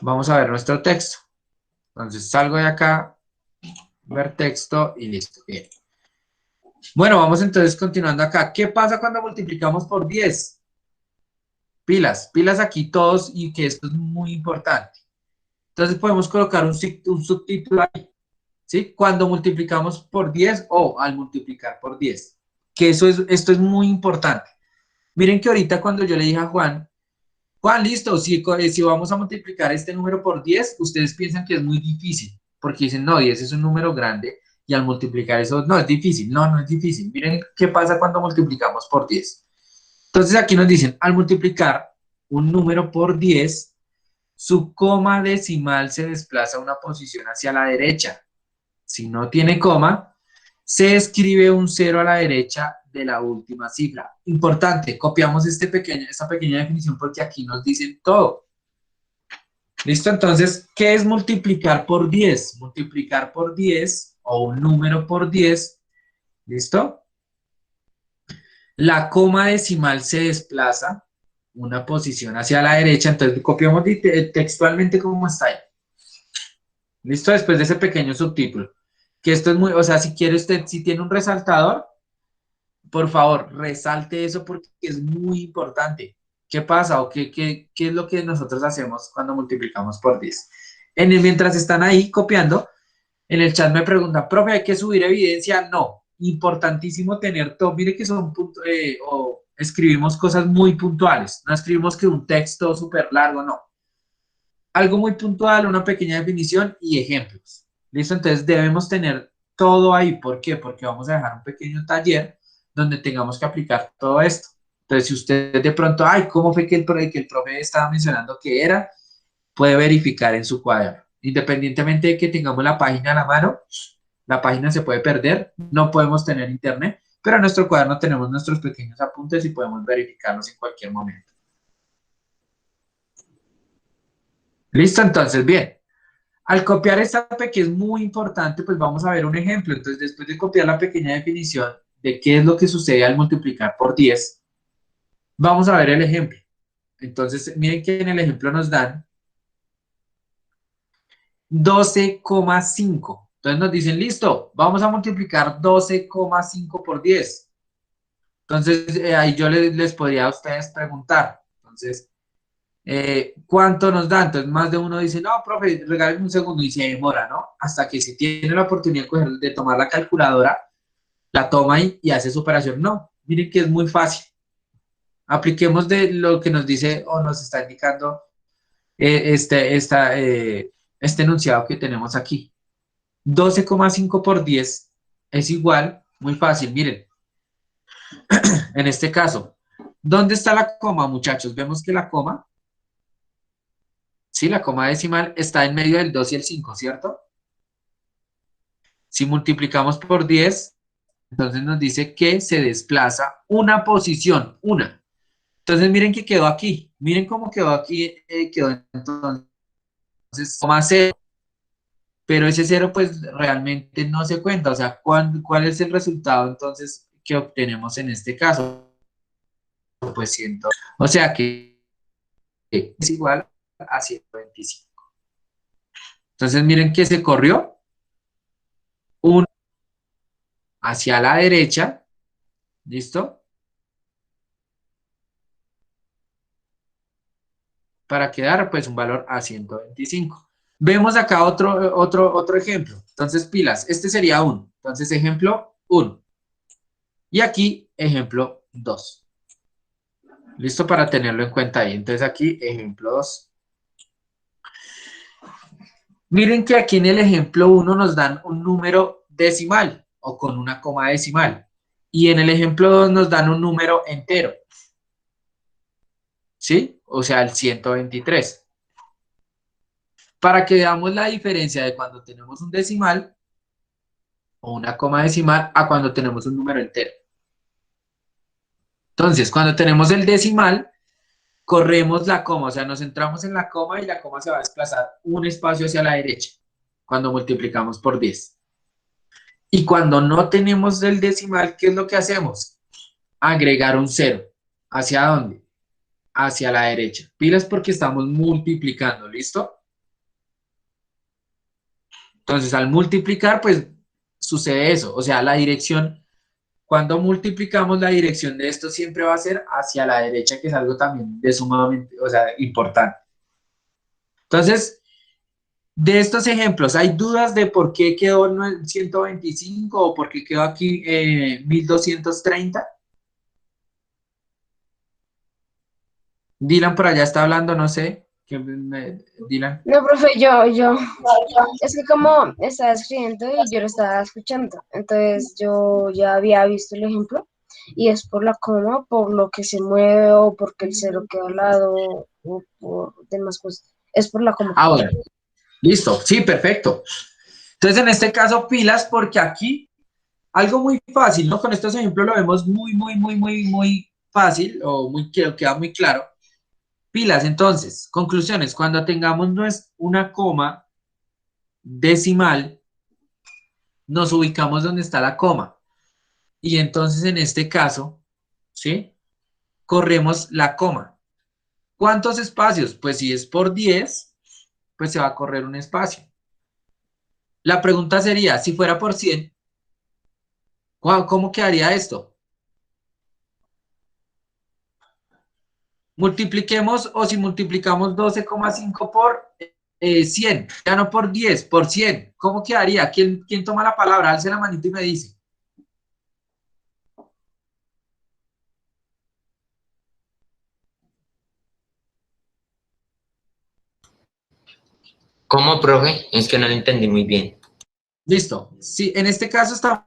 Vamos a ver nuestro texto. Entonces, salgo de acá, ver texto y listo. Bien. Bueno, vamos entonces continuando acá. ¿Qué pasa cuando multiplicamos por 10? Pilas, pilas aquí todos y que esto es muy importante. Entonces podemos colocar un subtítulo ahí, ¿sí? Cuando multiplicamos por 10 o al multiplicar por 10. Que esto es muy importante. Miren que ahorita cuando yo le dije a Juan, Juan, listo, si vamos a multiplicar este número por 10, ustedes piensan que es muy difícil, porque dicen, no, 10 es un número grande y al multiplicar eso, no, es difícil. No, no es difícil. Miren qué pasa cuando multiplicamos por 10. Entonces aquí nos dicen, al multiplicar un número por 10, su coma decimal se desplaza una posición hacia la derecha. Si no tiene coma, se escribe un 0 a la derecha de la última cifra. Importante, copiamos esta pequeña definición porque aquí nos dicen todo. ¿Listo? Entonces, ¿qué es multiplicar por 10? Multiplicar por 10 o un número por 10. ¿Listo? La coma decimal se desplaza una posición hacia la derecha, entonces copiamos textualmente como está ahí. ¿Listo? Después de ese pequeño subtítulo. Que esto es muy, o sea, si quiere usted, si tiene un resaltador, por favor, resalte eso porque es muy importante. ¿Qué pasa o qué es lo que nosotros hacemos cuando multiplicamos por 10? Mientras están ahí copiando, en el chat me preguntan, profe, ¿hay que subir evidencia? No. Importantísimo tener todo. Mire que son o escribimos cosas muy puntuales. No escribimos que un texto súper largo, no. Algo muy puntual, una pequeña definición y ejemplos. ¿Listo? Entonces debemos tener todo ahí. ¿Por qué? Porque vamos a dejar un pequeño taller donde tengamos que aplicar todo esto. Entonces, si usted de pronto, ay, ¿cómo fue que que el profe estaba mencionando que era? Puede verificar en su cuaderno. Independientemente de que tengamos la página a la mano, la página se puede perder, no podemos tener internet, pero en nuestro cuaderno tenemos nuestros pequeños apuntes y podemos verificarlos en cualquier momento. Listo, entonces, bien. Al copiar esta que es muy importante, pues vamos a ver un ejemplo. Entonces, después de copiar la pequeña definición de qué es lo que sucede al multiplicar por 10, vamos a ver el ejemplo. Entonces, miren que en el ejemplo nos dan 12,5. Entonces nos dicen, listo, vamos a multiplicar 12,5 por 10. Entonces, ahí yo les podría a ustedes preguntar. Entonces, ¿cuánto nos da? Entonces, más de uno dice, no, profe, regálame un segundo y se demora, ¿no? Hasta que si tiene la oportunidad de tomar la calculadora, la toma y hace su operación. No, miren que es muy fácil. Apliquemos de lo que nos dice o nos está indicando este enunciado que tenemos aquí. 12,5 por 10 es igual, muy fácil, miren, en este caso, ¿dónde está la coma, muchachos? Vemos que la coma, sí, la coma decimal está en medio del 2 y el 5, ¿cierto? Si multiplicamos por 10, entonces nos dice que se desplaza una posición, una. Entonces miren que quedó aquí, miren cómo quedó aquí, quedó entonces, coma 0. Pero ese cero pues realmente no se cuenta, o sea, ¿cuál es el resultado entonces que obtenemos en este caso? Pues 100, o sea que es igual a 125. Entonces miren que se corrió uno hacia la derecha, ¿listo? para quedar pues un valor a 125. Vemos acá otro ejemplo. Entonces, pilas, este sería 1. Entonces, ejemplo 1. Y aquí, ejemplo 2. ¿Listo? Para tenerlo en cuenta ahí. Entonces, aquí, ejemplo 2. Miren que aquí en el ejemplo 1 nos dan un número decimal o con una coma decimal. Y en el ejemplo 2 nos dan un número entero. ¿Sí? O sea, el 123. Para que veamos la diferencia de cuando tenemos un decimal o una coma decimal a cuando tenemos un número entero. Entonces, cuando tenemos el decimal, corremos la coma, o sea, nos centramos en la coma y la coma se va a desplazar un espacio hacia la derecha cuando multiplicamos por 10. Y cuando no tenemos el decimal, ¿qué es lo que hacemos? Agregar un 0. ¿Hacia dónde? Hacia la derecha. Pilas porque estamos multiplicando, ¿listo? Entonces, al multiplicar, pues sucede eso. O sea, la dirección, cuando multiplicamos, la dirección de esto siempre va a ser hacia la derecha, que es algo también de sumamente, o sea, importante. Entonces, de estos ejemplos, ¿hay dudas de por qué quedó 125 o por qué quedó aquí 1230? Dylan por allá está hablando, no sé. Dylan. No, profe, es que como estaba escribiendo y yo lo estaba escuchando, entonces yo ya había visto el ejemplo y es por la coma, por lo que se mueve o porque el cero queda al lado o por demás cosas. Es por la coma. Ah, bueno. Listo. Sí, perfecto. Entonces, en este caso, pilas porque aquí algo muy fácil, ¿no? Con estos ejemplos lo vemos muy fácil o queda muy claro. Pilas, entonces, conclusiones, cuando tengamos una coma decimal, nos ubicamos donde está la coma. Y entonces, en este caso, ¿sí? Corremos la coma. ¿Cuántos espacios? Pues si es por 10, pues se va a correr un espacio. La pregunta sería, si fuera por 100, ¿cómo quedaría esto? Multipliquemos, o si multiplicamos 12,5 por 100, ya no por 10, por 100. ¿Cómo quedaría? ¿Quién toma la palabra? Alce la manito y me dice. ¿Cómo, profe? Es que no lo entendí muy bien. Listo. Sí, en este caso estamos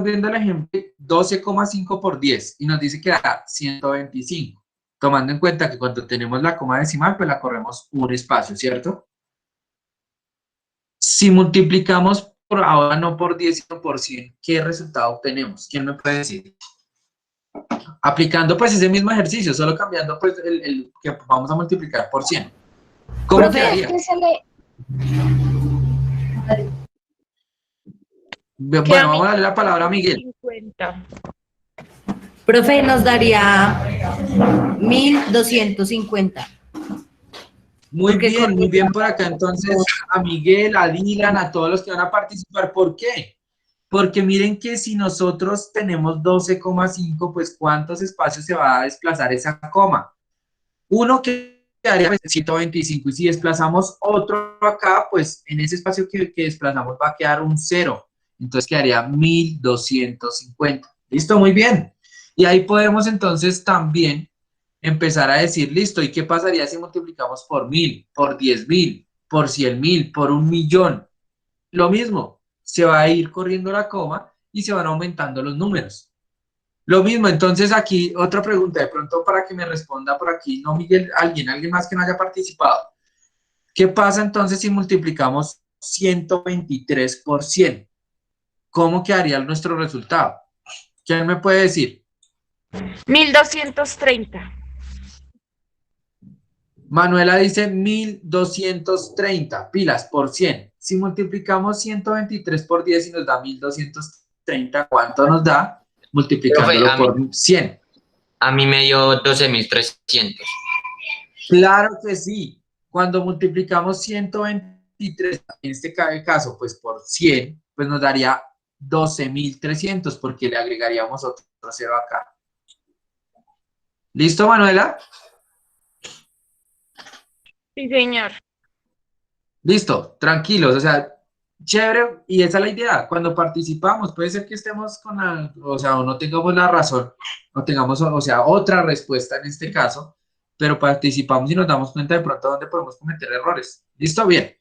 viendo el ejemplo 12,5 por 10 y nos dice que da 125. Tomando en cuenta que cuando tenemos la coma decimal, pues la corremos un espacio, ¿cierto? Si multiplicamos por ahora no por 10, sino por 100, ¿qué resultado obtenemos? ¿Quién me puede decir? Aplicando pues ese mismo ejercicio, solo cambiando pues el que vamos a multiplicar por 100. ¿Cómo Profe, quedaría? Bueno, vamos a darle la palabra a Miguel. 50. profe, nos daría 1250. Muy Porque bien, muy bien por acá. Entonces, a Miguel, a Dylan, a todos los que van a participar. ¿Por qué? Porque miren que si nosotros tenemos 12,5, pues ¿cuántos espacios se va a desplazar esa coma? Uno que quedaría 125, y si desplazamos otro acá, pues en ese espacio que desplazamos va a quedar un 0. Entonces quedaría 1250. ¿Listo? Muy bien. Y ahí podemos entonces también empezar a decir, listo, ¿y qué pasaría si multiplicamos por 1000, por 10.000, por 100.000, por 1.000.000? Lo mismo, se va a ir corriendo la coma y se van aumentando los números. Lo mismo, entonces aquí otra pregunta, de pronto para que me responda por aquí, no Miguel, alguien más que no haya participado. ¿Qué pasa entonces si multiplicamos 123 por 100? ¿Cómo quedaría nuestro resultado? ¿Quién me puede decir? 1230. Manuela dice 1230 pilas por 100. Si multiplicamos 123 por 10 y nos da 1230, ¿cuánto nos da? Multiplicándolo Profe, por 100. A mí me dio 12.300. Claro que sí. Cuando multiplicamos 123, en este caso, pues por 100, pues nos daría 12.300 porque le agregaríamos otro 0 acá. ¿Listo, Manuela? Sí, señor. Listo, tranquilos, o sea, chévere, y esa es la idea. Cuando participamos, puede ser que estemos con la, o sea, o no tengamos la razón, no tengamos, o sea, otra respuesta en este caso, pero participamos y nos damos cuenta de pronto dónde podemos cometer errores. ¿Listo? Bien.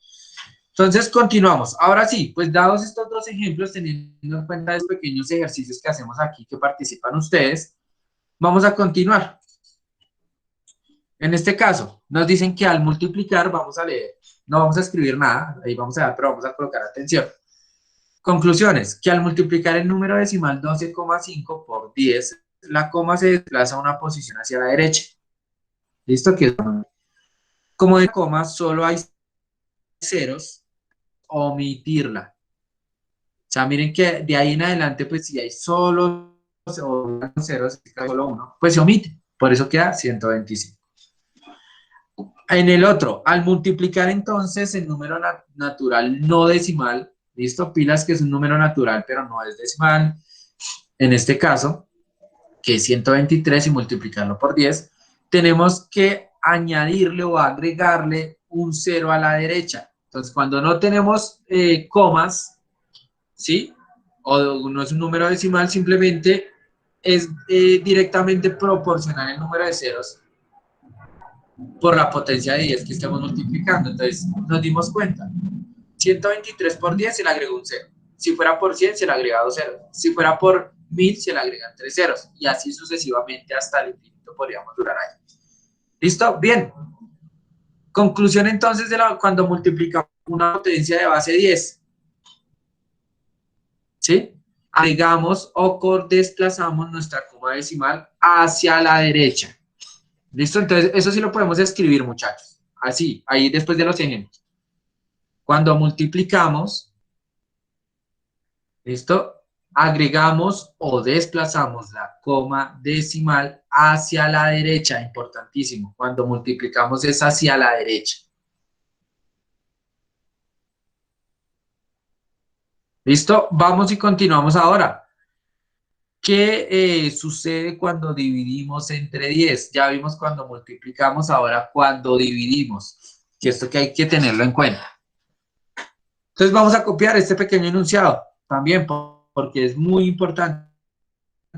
Entonces, continuamos. Ahora sí, pues dados estos dos ejemplos, teniendo en cuenta los pequeños ejercicios que hacemos aquí, que participan ustedes, vamos a continuar. En este caso, nos dicen que al multiplicar, vamos a leer, no vamos a escribir nada, ahí vamos a dar, pero vamos a colocar atención. Conclusiones, que al multiplicar el número decimal 12,5 por 10, la coma se desplaza a una posición hacia la derecha. ¿Listo? Como de coma solo hay ceros, omitirla. O sea, miren que de ahí en adelante, pues si hay solo ceros, solo uno, pues se omite. Por eso queda 125. En el otro, al multiplicar entonces el número natural no decimal, ¿listo? Pilas que es un número natural, pero no es decimal. En este caso, que es 123 y multiplicarlo por 10, tenemos que añadirle o agregarle un 0 a la derecha. Entonces, cuando no tenemos comas, ¿sí? O no es un número decimal, simplemente es directamente proporcional el número de ceros por la potencia de 10 que estamos multiplicando. Entonces, nos dimos cuenta. 123 por 10 se le agregó un 0. Si fuera por 100, se le agrega 2 ceros. Si fuera por 1000, se le agregan 3 ceros. Y así sucesivamente hasta el infinito podríamos durar ahí. ¿Listo? Bien. Conclusión entonces de cuando multiplicamos una potencia de base 10. ¿Sí? Agregamos o desplazamos nuestra coma decimal hacia la derecha. ¿Listo? Entonces, eso sí lo podemos escribir, muchachos. Así, ahí después de los ejemplos. Cuando multiplicamos, ¿listo? Agregamos o desplazamos la coma decimal hacia la derecha. Importantísimo. Cuando multiplicamos es hacia la derecha. ¿Listo? Vamos y continuamos ahora. ¿Qué sucede cuando dividimos entre 10? Ya vimos cuando multiplicamos, ahora cuando dividimos. Que esto que hay que tenerlo en cuenta. Entonces vamos a copiar este pequeño enunciado también porque es muy importante.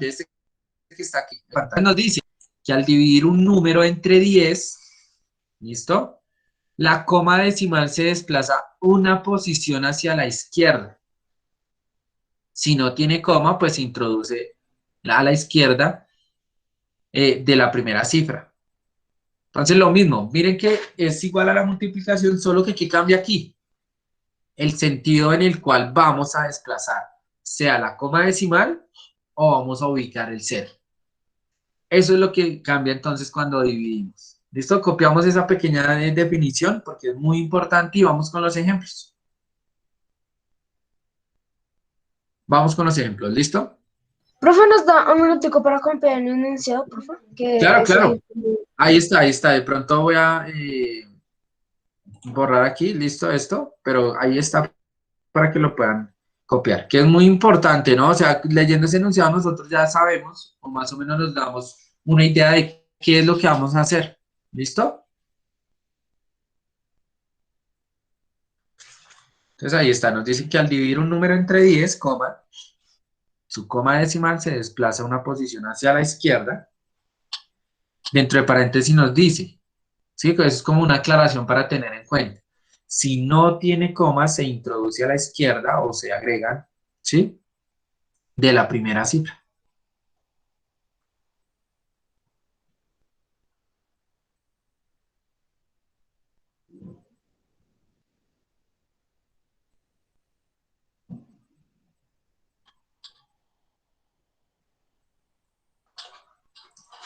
Este que está aquí. Nos dice que al dividir un número entre 10, ¿listo? La coma decimal se desplaza una posición hacia la izquierda. Si no tiene coma, pues se introduce a la izquierda de la primera cifra. Entonces lo mismo, miren que es igual a la multiplicación, solo que ¿qué cambia aquí? El sentido en el cual vamos a desplazar, sea la coma decimal o vamos a ubicar el 0. Eso es lo que cambia entonces cuando dividimos. ¿Listo? Copiamos esa pequeña definición porque es muy importante y vamos con los ejemplos. Vamos con los ejemplos, ¿listo? Profe, nos da un minutico para copiar el enunciado, profe. Claro. Ahí está. De pronto voy a borrar aquí, listo, esto, pero ahí está para que lo puedan copiar, que es muy importante, ¿no? O sea, leyendo ese enunciado nosotros ya sabemos, o más o menos nos damos una idea de qué es lo que vamos a hacer. ¿Listo? Entonces ahí está, nos dice que al dividir un número entre 10, su coma decimal se desplaza una posición hacia la izquierda. Dentro de paréntesis nos dice, ¿sí? Que eso es como una aclaración para tener en cuenta. Si no tiene coma, se introduce a la izquierda o se agregan, ¿sí? De la primera cifra.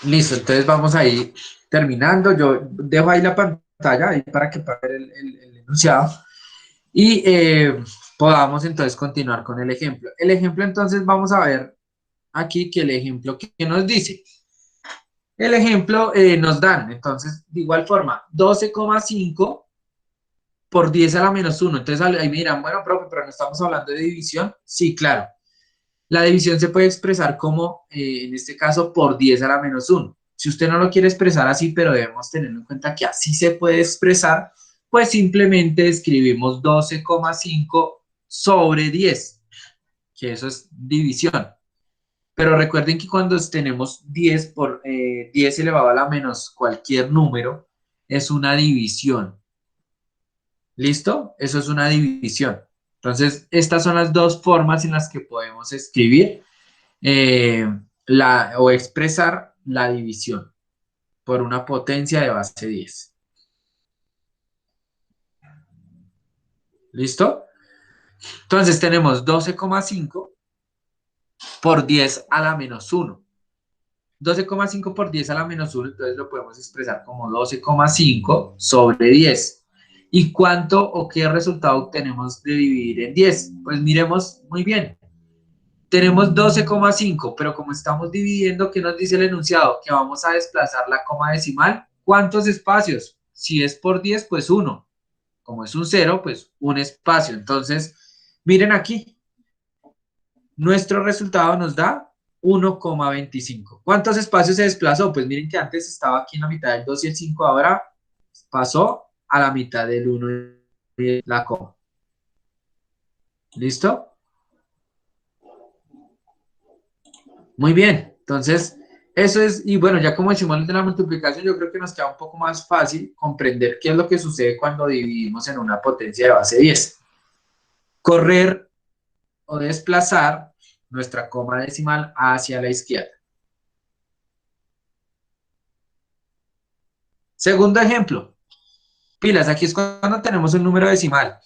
Listo, entonces vamos a ir terminando. Yo dejo ahí la pantalla ahí para que puedan ver el enunciado y podamos entonces continuar con el ejemplo. El ejemplo entonces vamos a ver aquí que el ejemplo que nos dice. El ejemplo nos dan, entonces, de igual forma, 12,5 por 10 a la menos 1. Entonces ahí me dirán, bueno, profe, pero no estamos hablando de división. Sí, claro. La división se puede expresar como, en este caso, por 10 a la menos 1. Si usted no lo quiere expresar así, pero debemos tener en cuenta que así se puede expresar, pues simplemente escribimos 12,5 sobre 10, que eso es división. Pero recuerden que cuando tenemos 10 por 10 elevado a la menos cualquier número, es una división. ¿Listo? Eso es una división. Entonces, estas son las dos formas en las que podemos escribir o expresar la división por una potencia de base 10. ¿Listo? Entonces, tenemos 12,5 por 10 a la menos 1. 12,5 por 10 a la menos 1, entonces lo podemos expresar como 12,5 sobre 10. ¿Y cuánto o qué resultado obtenemos de dividir en 10? Pues miremos muy bien. Tenemos 12,5, pero como estamos dividiendo, ¿qué nos dice el enunciado? Que vamos a desplazar la coma decimal. ¿Cuántos espacios? Si es por 10, pues 1. Como es un 0, pues un espacio. Entonces, miren aquí. Nuestro resultado nos da 1,25. ¿Cuántos espacios se desplazó? Pues miren que antes estaba aquí en la mitad del 2 y el 5, ahora pasó a la mitad del 1 y la coma. ¿Listo? Muy bien. Entonces, eso es, y bueno, ya como decimos de la multiplicación, yo creo que nos queda un poco más fácil comprender qué es lo que sucede cuando dividimos en una potencia de base 10. Correr o desplazar nuestra coma decimal hacia la izquierda. Segundo ejemplo. Pilas, aquí es cuando tenemos un número decimal.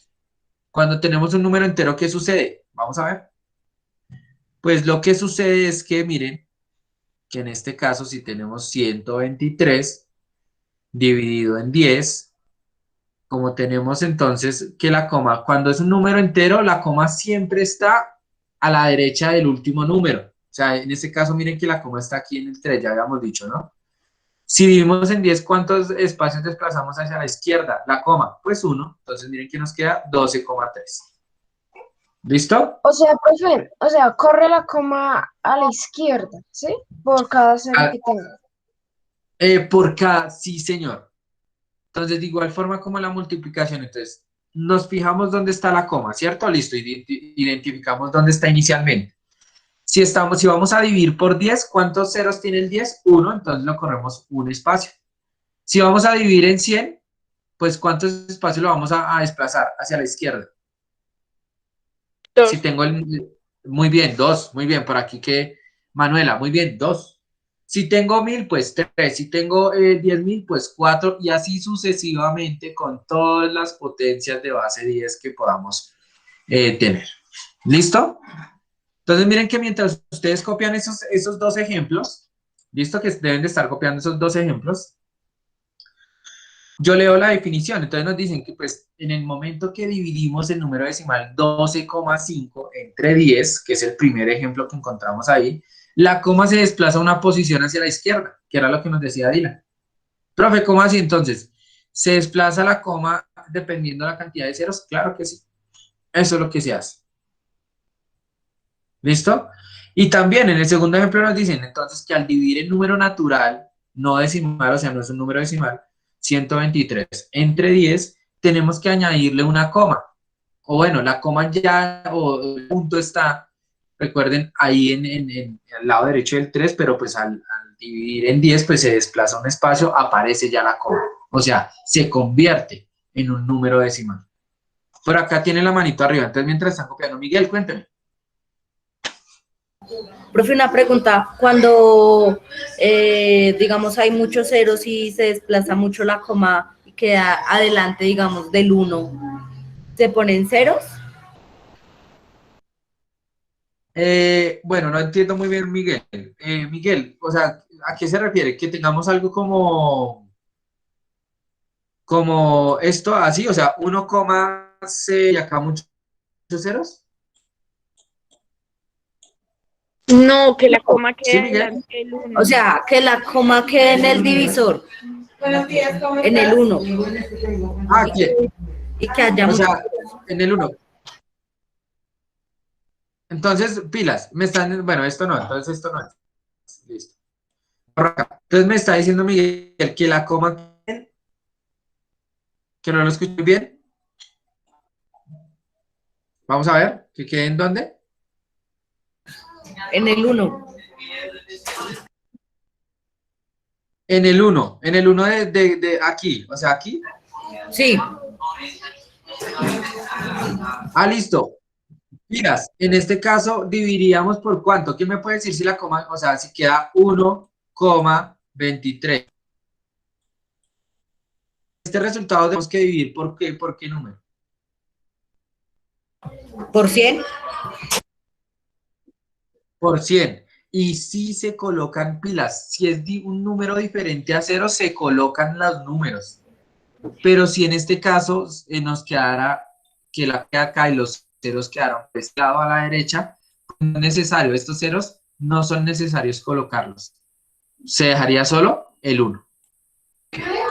Cuando tenemos un número entero, ¿qué sucede? Vamos a ver. Pues lo que sucede es que, miren, que en este caso, si tenemos 123 dividido en 10, como tenemos entonces que la coma, cuando es un número entero, la coma siempre está a la derecha del último número. O sea, en este caso, miren que la coma está aquí en el 3, ya habíamos dicho, ¿no? Si dividimos en 10, ¿cuántos espacios desplazamos hacia la izquierda? La coma, pues 1. Entonces, miren que nos queda 12,3. ¿Listo? O sea, profe, corre la coma a la izquierda, ¿sí? Por cada cero que tenga. Por cada, sí, señor. Entonces, de igual forma como la multiplicación, entonces, nos fijamos dónde está la coma, ¿cierto? Listo, identificamos dónde está inicialmente. Si vamos a dividir por 10, ¿cuántos ceros tiene el 10? 1, entonces lo corremos un espacio. Si vamos a dividir en 100, pues ¿cuántos espacios lo vamos a desplazar hacia la izquierda? 2. Si tengo muy bien, 2, muy bien, por aquí que Manuela, muy bien, 2. Si tengo 1000, pues 3. Si tengo 10.000, pues 4. Y así sucesivamente con todas las potencias de base 10 que podamos tener. ¿Listo? Entonces miren que mientras ustedes copian esos dos ejemplos, ¿listo? Que deben de estar copiando esos dos ejemplos. Yo leo la definición, entonces nos dicen que pues en el momento que dividimos el número decimal 12,5 entre 10, que es el primer ejemplo que encontramos ahí, la coma se desplaza una posición hacia la izquierda, que era lo que nos decía Dylan. Profe, ¿cómo así entonces? ¿Se desplaza la coma dependiendo de la cantidad de ceros? Claro que sí. Eso es lo que se hace. ¿Listo? Y también en el segundo ejemplo nos dicen entonces que al dividir el número natural, no decimal, o sea, no es un número decimal, 123 entre 10, tenemos que añadirle una coma. O bueno, la coma ya, o el punto está, recuerden, ahí en el lado derecho del 3, pero pues al dividir en 10, pues se desplaza un espacio, aparece ya la coma. O sea, se convierte en un número decimal. Por acá tiene la manito arriba, entonces mientras están copiando, Miguel, cuénteme. Profe, una pregunta. Cuando, digamos, hay muchos ceros y se desplaza mucho la coma y queda adelante, digamos, del 1, ¿se ponen ceros? Bueno, no entiendo muy bien, Miguel. Miguel, o sea, ¿a qué se refiere? ¿Que tengamos algo como esto así? O sea, 1,6 y acá muchos ceros. No, que la coma Sí, quede Miguel. delante del 1. O sea, que la coma quede en el divisor, en el 1, Ah, y que haya o muchos sea, ceros. en el 1. Entonces, pilas, bueno, esto no, entonces esto no es. Listo. por acá. Entonces me está diciendo Miguel que la coma, que no lo escuché bien. Vamos a ver, que quede en dónde. En el 1. En el 1 de aquí, o sea, aquí. Sí. Ah, listo. Miras, en este caso dividiríamos por cuánto. ¿Quién me puede decir si la coma, o sea, si queda 1,23? Este resultado tenemos que dividir por qué número. ¿Por 100? Por 100. Y si se colocan pilas, si es un número diferente a 0, se colocan los números. Pero si en este caso nos quedara que la que acá y los ceros quedaron pescados a la derecha, no es necesario, estos ceros no son necesarios colocarlos. Se dejaría solo el 1.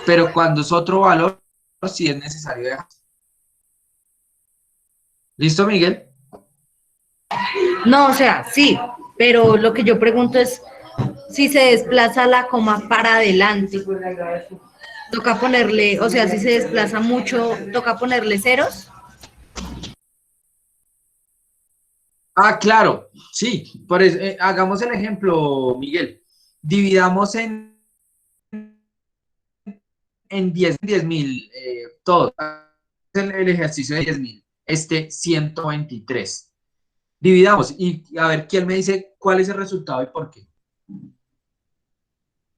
Pero cuando es otro valor, sí es necesario dejar. ¿Listo, Miguel? No, o sea, sí, pero lo que yo pregunto es si se desplaza la coma para adelante. Toca ponerle, o sea, si se desplaza mucho, toca ponerle ceros. Ah, claro, sí. Por eso, hagamos el ejemplo, Miguel. Dividamos en 10.000, todo. El ejercicio de 10.000. 123. Dividamos y a ver quién me dice cuál es el resultado y por qué.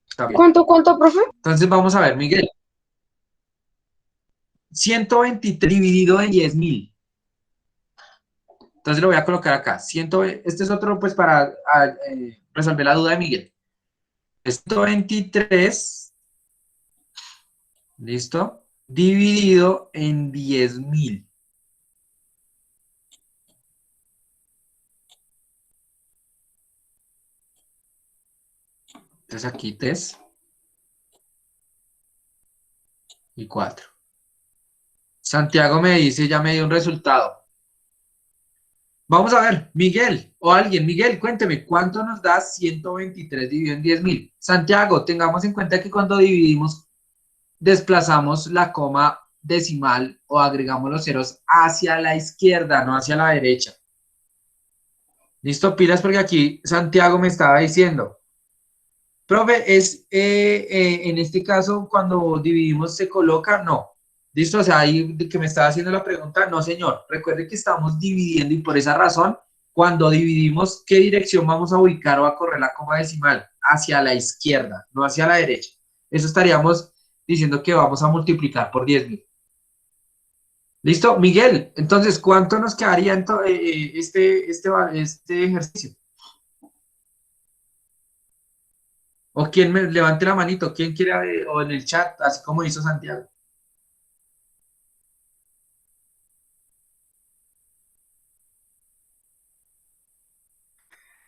Está bien. ¿Cuánto, profe? Entonces vamos a ver, Miguel. 123 dividido en 10.000. Entonces lo voy a colocar acá. Este es otro, pues, para resolver la duda de Miguel. 123, ¿listo? Dividido en 10.000. Entonces aquí 3 y 4. Santiago me dice, ya me dio un resultado. Vamos a ver, Miguel o alguien, Miguel, cuénteme, ¿cuánto nos da 123 dividido en 10.000? Santiago, tengamos en cuenta que cuando dividimos, desplazamos la coma decimal o agregamos los ceros hacia la izquierda, no hacia la derecha. ¿Listo? Pilas porque aquí Santiago me estaba diciendo. Profe, en este caso, cuando dividimos, ¿se coloca? No. ¿Listo? O sea, ahí que me estaba haciendo la pregunta, no, señor. Recuerde que estamos dividiendo y por esa razón, cuando dividimos, ¿qué dirección vamos a ubicar o a correr la coma decimal? Hacia la izquierda, no hacia la derecha. Eso estaríamos diciendo que vamos a multiplicar por 10.000. ¿Listo? Miguel, entonces, ¿cuánto nos quedaría este ejercicio? O quien me levante la manito, ¿quién quiere, o en el chat, así como hizo Santiago?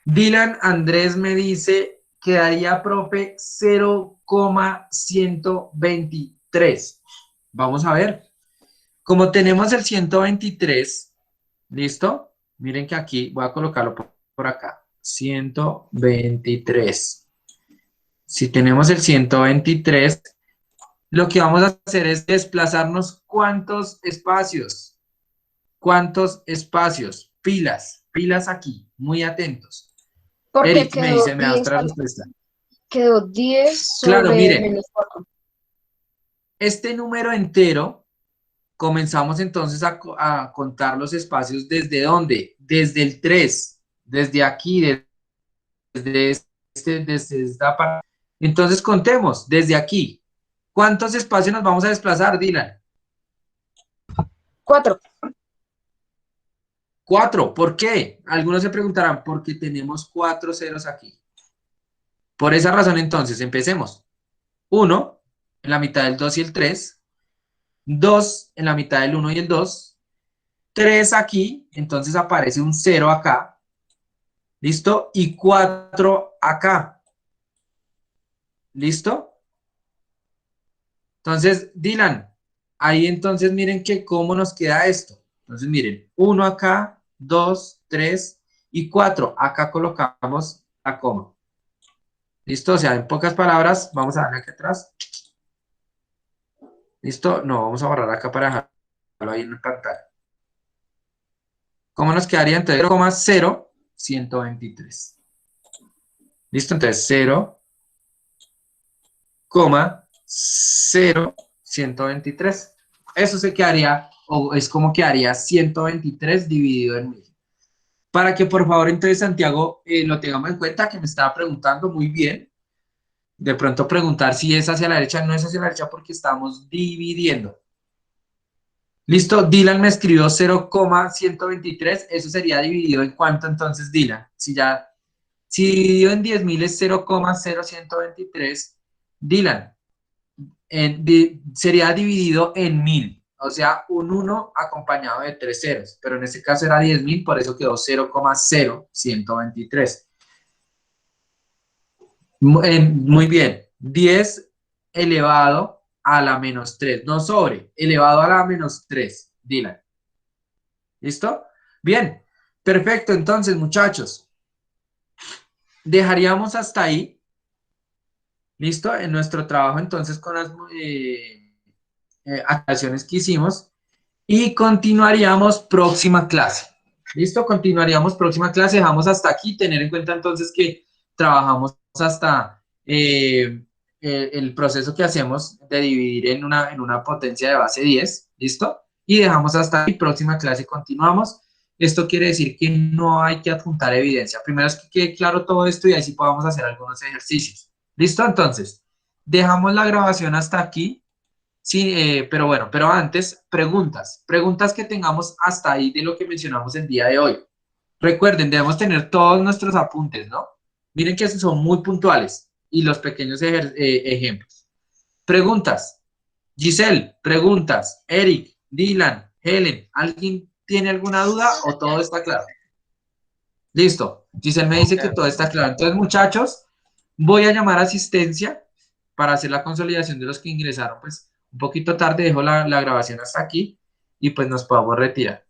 Dylan Andrés me dice, quedaría, profe, 0,123. Vamos a ver. Como tenemos el 123, ¿listo? Miren que aquí voy a colocarlo por acá. 123. Si tenemos el 123, lo que vamos a hacer es desplazarnos ¿cuántos espacios? ¿Cuántos espacios? Pilas aquí, muy atentos. Porque Eric me quedó dice, me da 10, otra respuesta. quedó 10 Claro, sobre miren, menos 4. este número entero, comenzamos entonces a contar los espacios ¿desde dónde? Desde el 3, desde aquí, desde esta parte. Entonces contemos, desde aquí. ¿Cuántos espacios nos vamos a desplazar, Dylan? 4. 4. ¿Por qué? Algunos se preguntarán, ¿por qué tenemos 4 ceros aquí? Por esa razón, entonces, empecemos. 1 en la mitad del 2 y el 3. 2 en la mitad del 1 y el 2. 3 aquí, entonces aparece un 0 acá. ¿Listo? Y 4 acá. ¿Listo? Entonces, Dylan, ahí entonces miren que cómo nos queda esto. Entonces, miren, 1 acá, 2, 3 y 4. Acá colocamos la coma. ¿Listo? O sea, en pocas palabras, vamos a darle aquí atrás. ¿Listo? No, vamos a borrar acá para dejarlo ahí en la pantalla. ¿Cómo nos quedaría? Entonces, 0,0123. ¿Listo? Entonces, 0,0123. Eso se quedaría, o es como quedaría 123 dividido en 1000. Para que por favor entonces Santiago lo tengamos en cuenta, que me estaba preguntando muy bien. De pronto preguntar si es hacia la derecha, no es hacia la derecha porque estamos dividiendo. Listo, Dylan me escribió 0,123, eso sería dividido en cuánto entonces, Dylan. Si dividido en 10.000 es 0,0123, Dylan, sería dividido en 1000, o sea, un 1 acompañado de 3 ceros, pero en este caso era 10.000, por eso quedó 0,0123. Muy bien, 10 elevado a la menos 3, no sobre, elevado a la menos 3, Dylan. ¿Listo? Bien, perfecto, entonces muchachos, dejaríamos hasta ahí, ¿listo? En nuestro trabajo entonces con las aclaraciones que hicimos y continuaríamos próxima clase. ¿Listo? Continuaríamos próxima clase, dejamos hasta aquí, tener en cuenta entonces que trabajamos hasta el proceso que hacemos de dividir en una potencia de base 10, ¿listo? Y dejamos hasta aquí, próxima clase continuamos. Esto quiere decir que no hay que adjuntar evidencia. Primero es que quede claro todo esto y así podamos hacer algunos ejercicios. ¿Listo? Entonces, dejamos la grabación hasta aquí. Sí, pero bueno, pero antes, preguntas que tengamos hasta ahí de lo que mencionamos el día de hoy. Recuerden, debemos tener todos nuestros apuntes, ¿no? Miren que son muy puntuales y los pequeños ejemplos. Preguntas. Giselle, preguntas. Eric, Dylan, Helen, ¿alguien tiene alguna duda o todo está claro? Listo. Giselle me dice que todo está claro. Entonces, muchachos, voy a llamar a asistencia para hacer la consolidación de los que ingresaron, pues un poquito tarde, dejo la grabación hasta aquí y pues nos podemos retirar.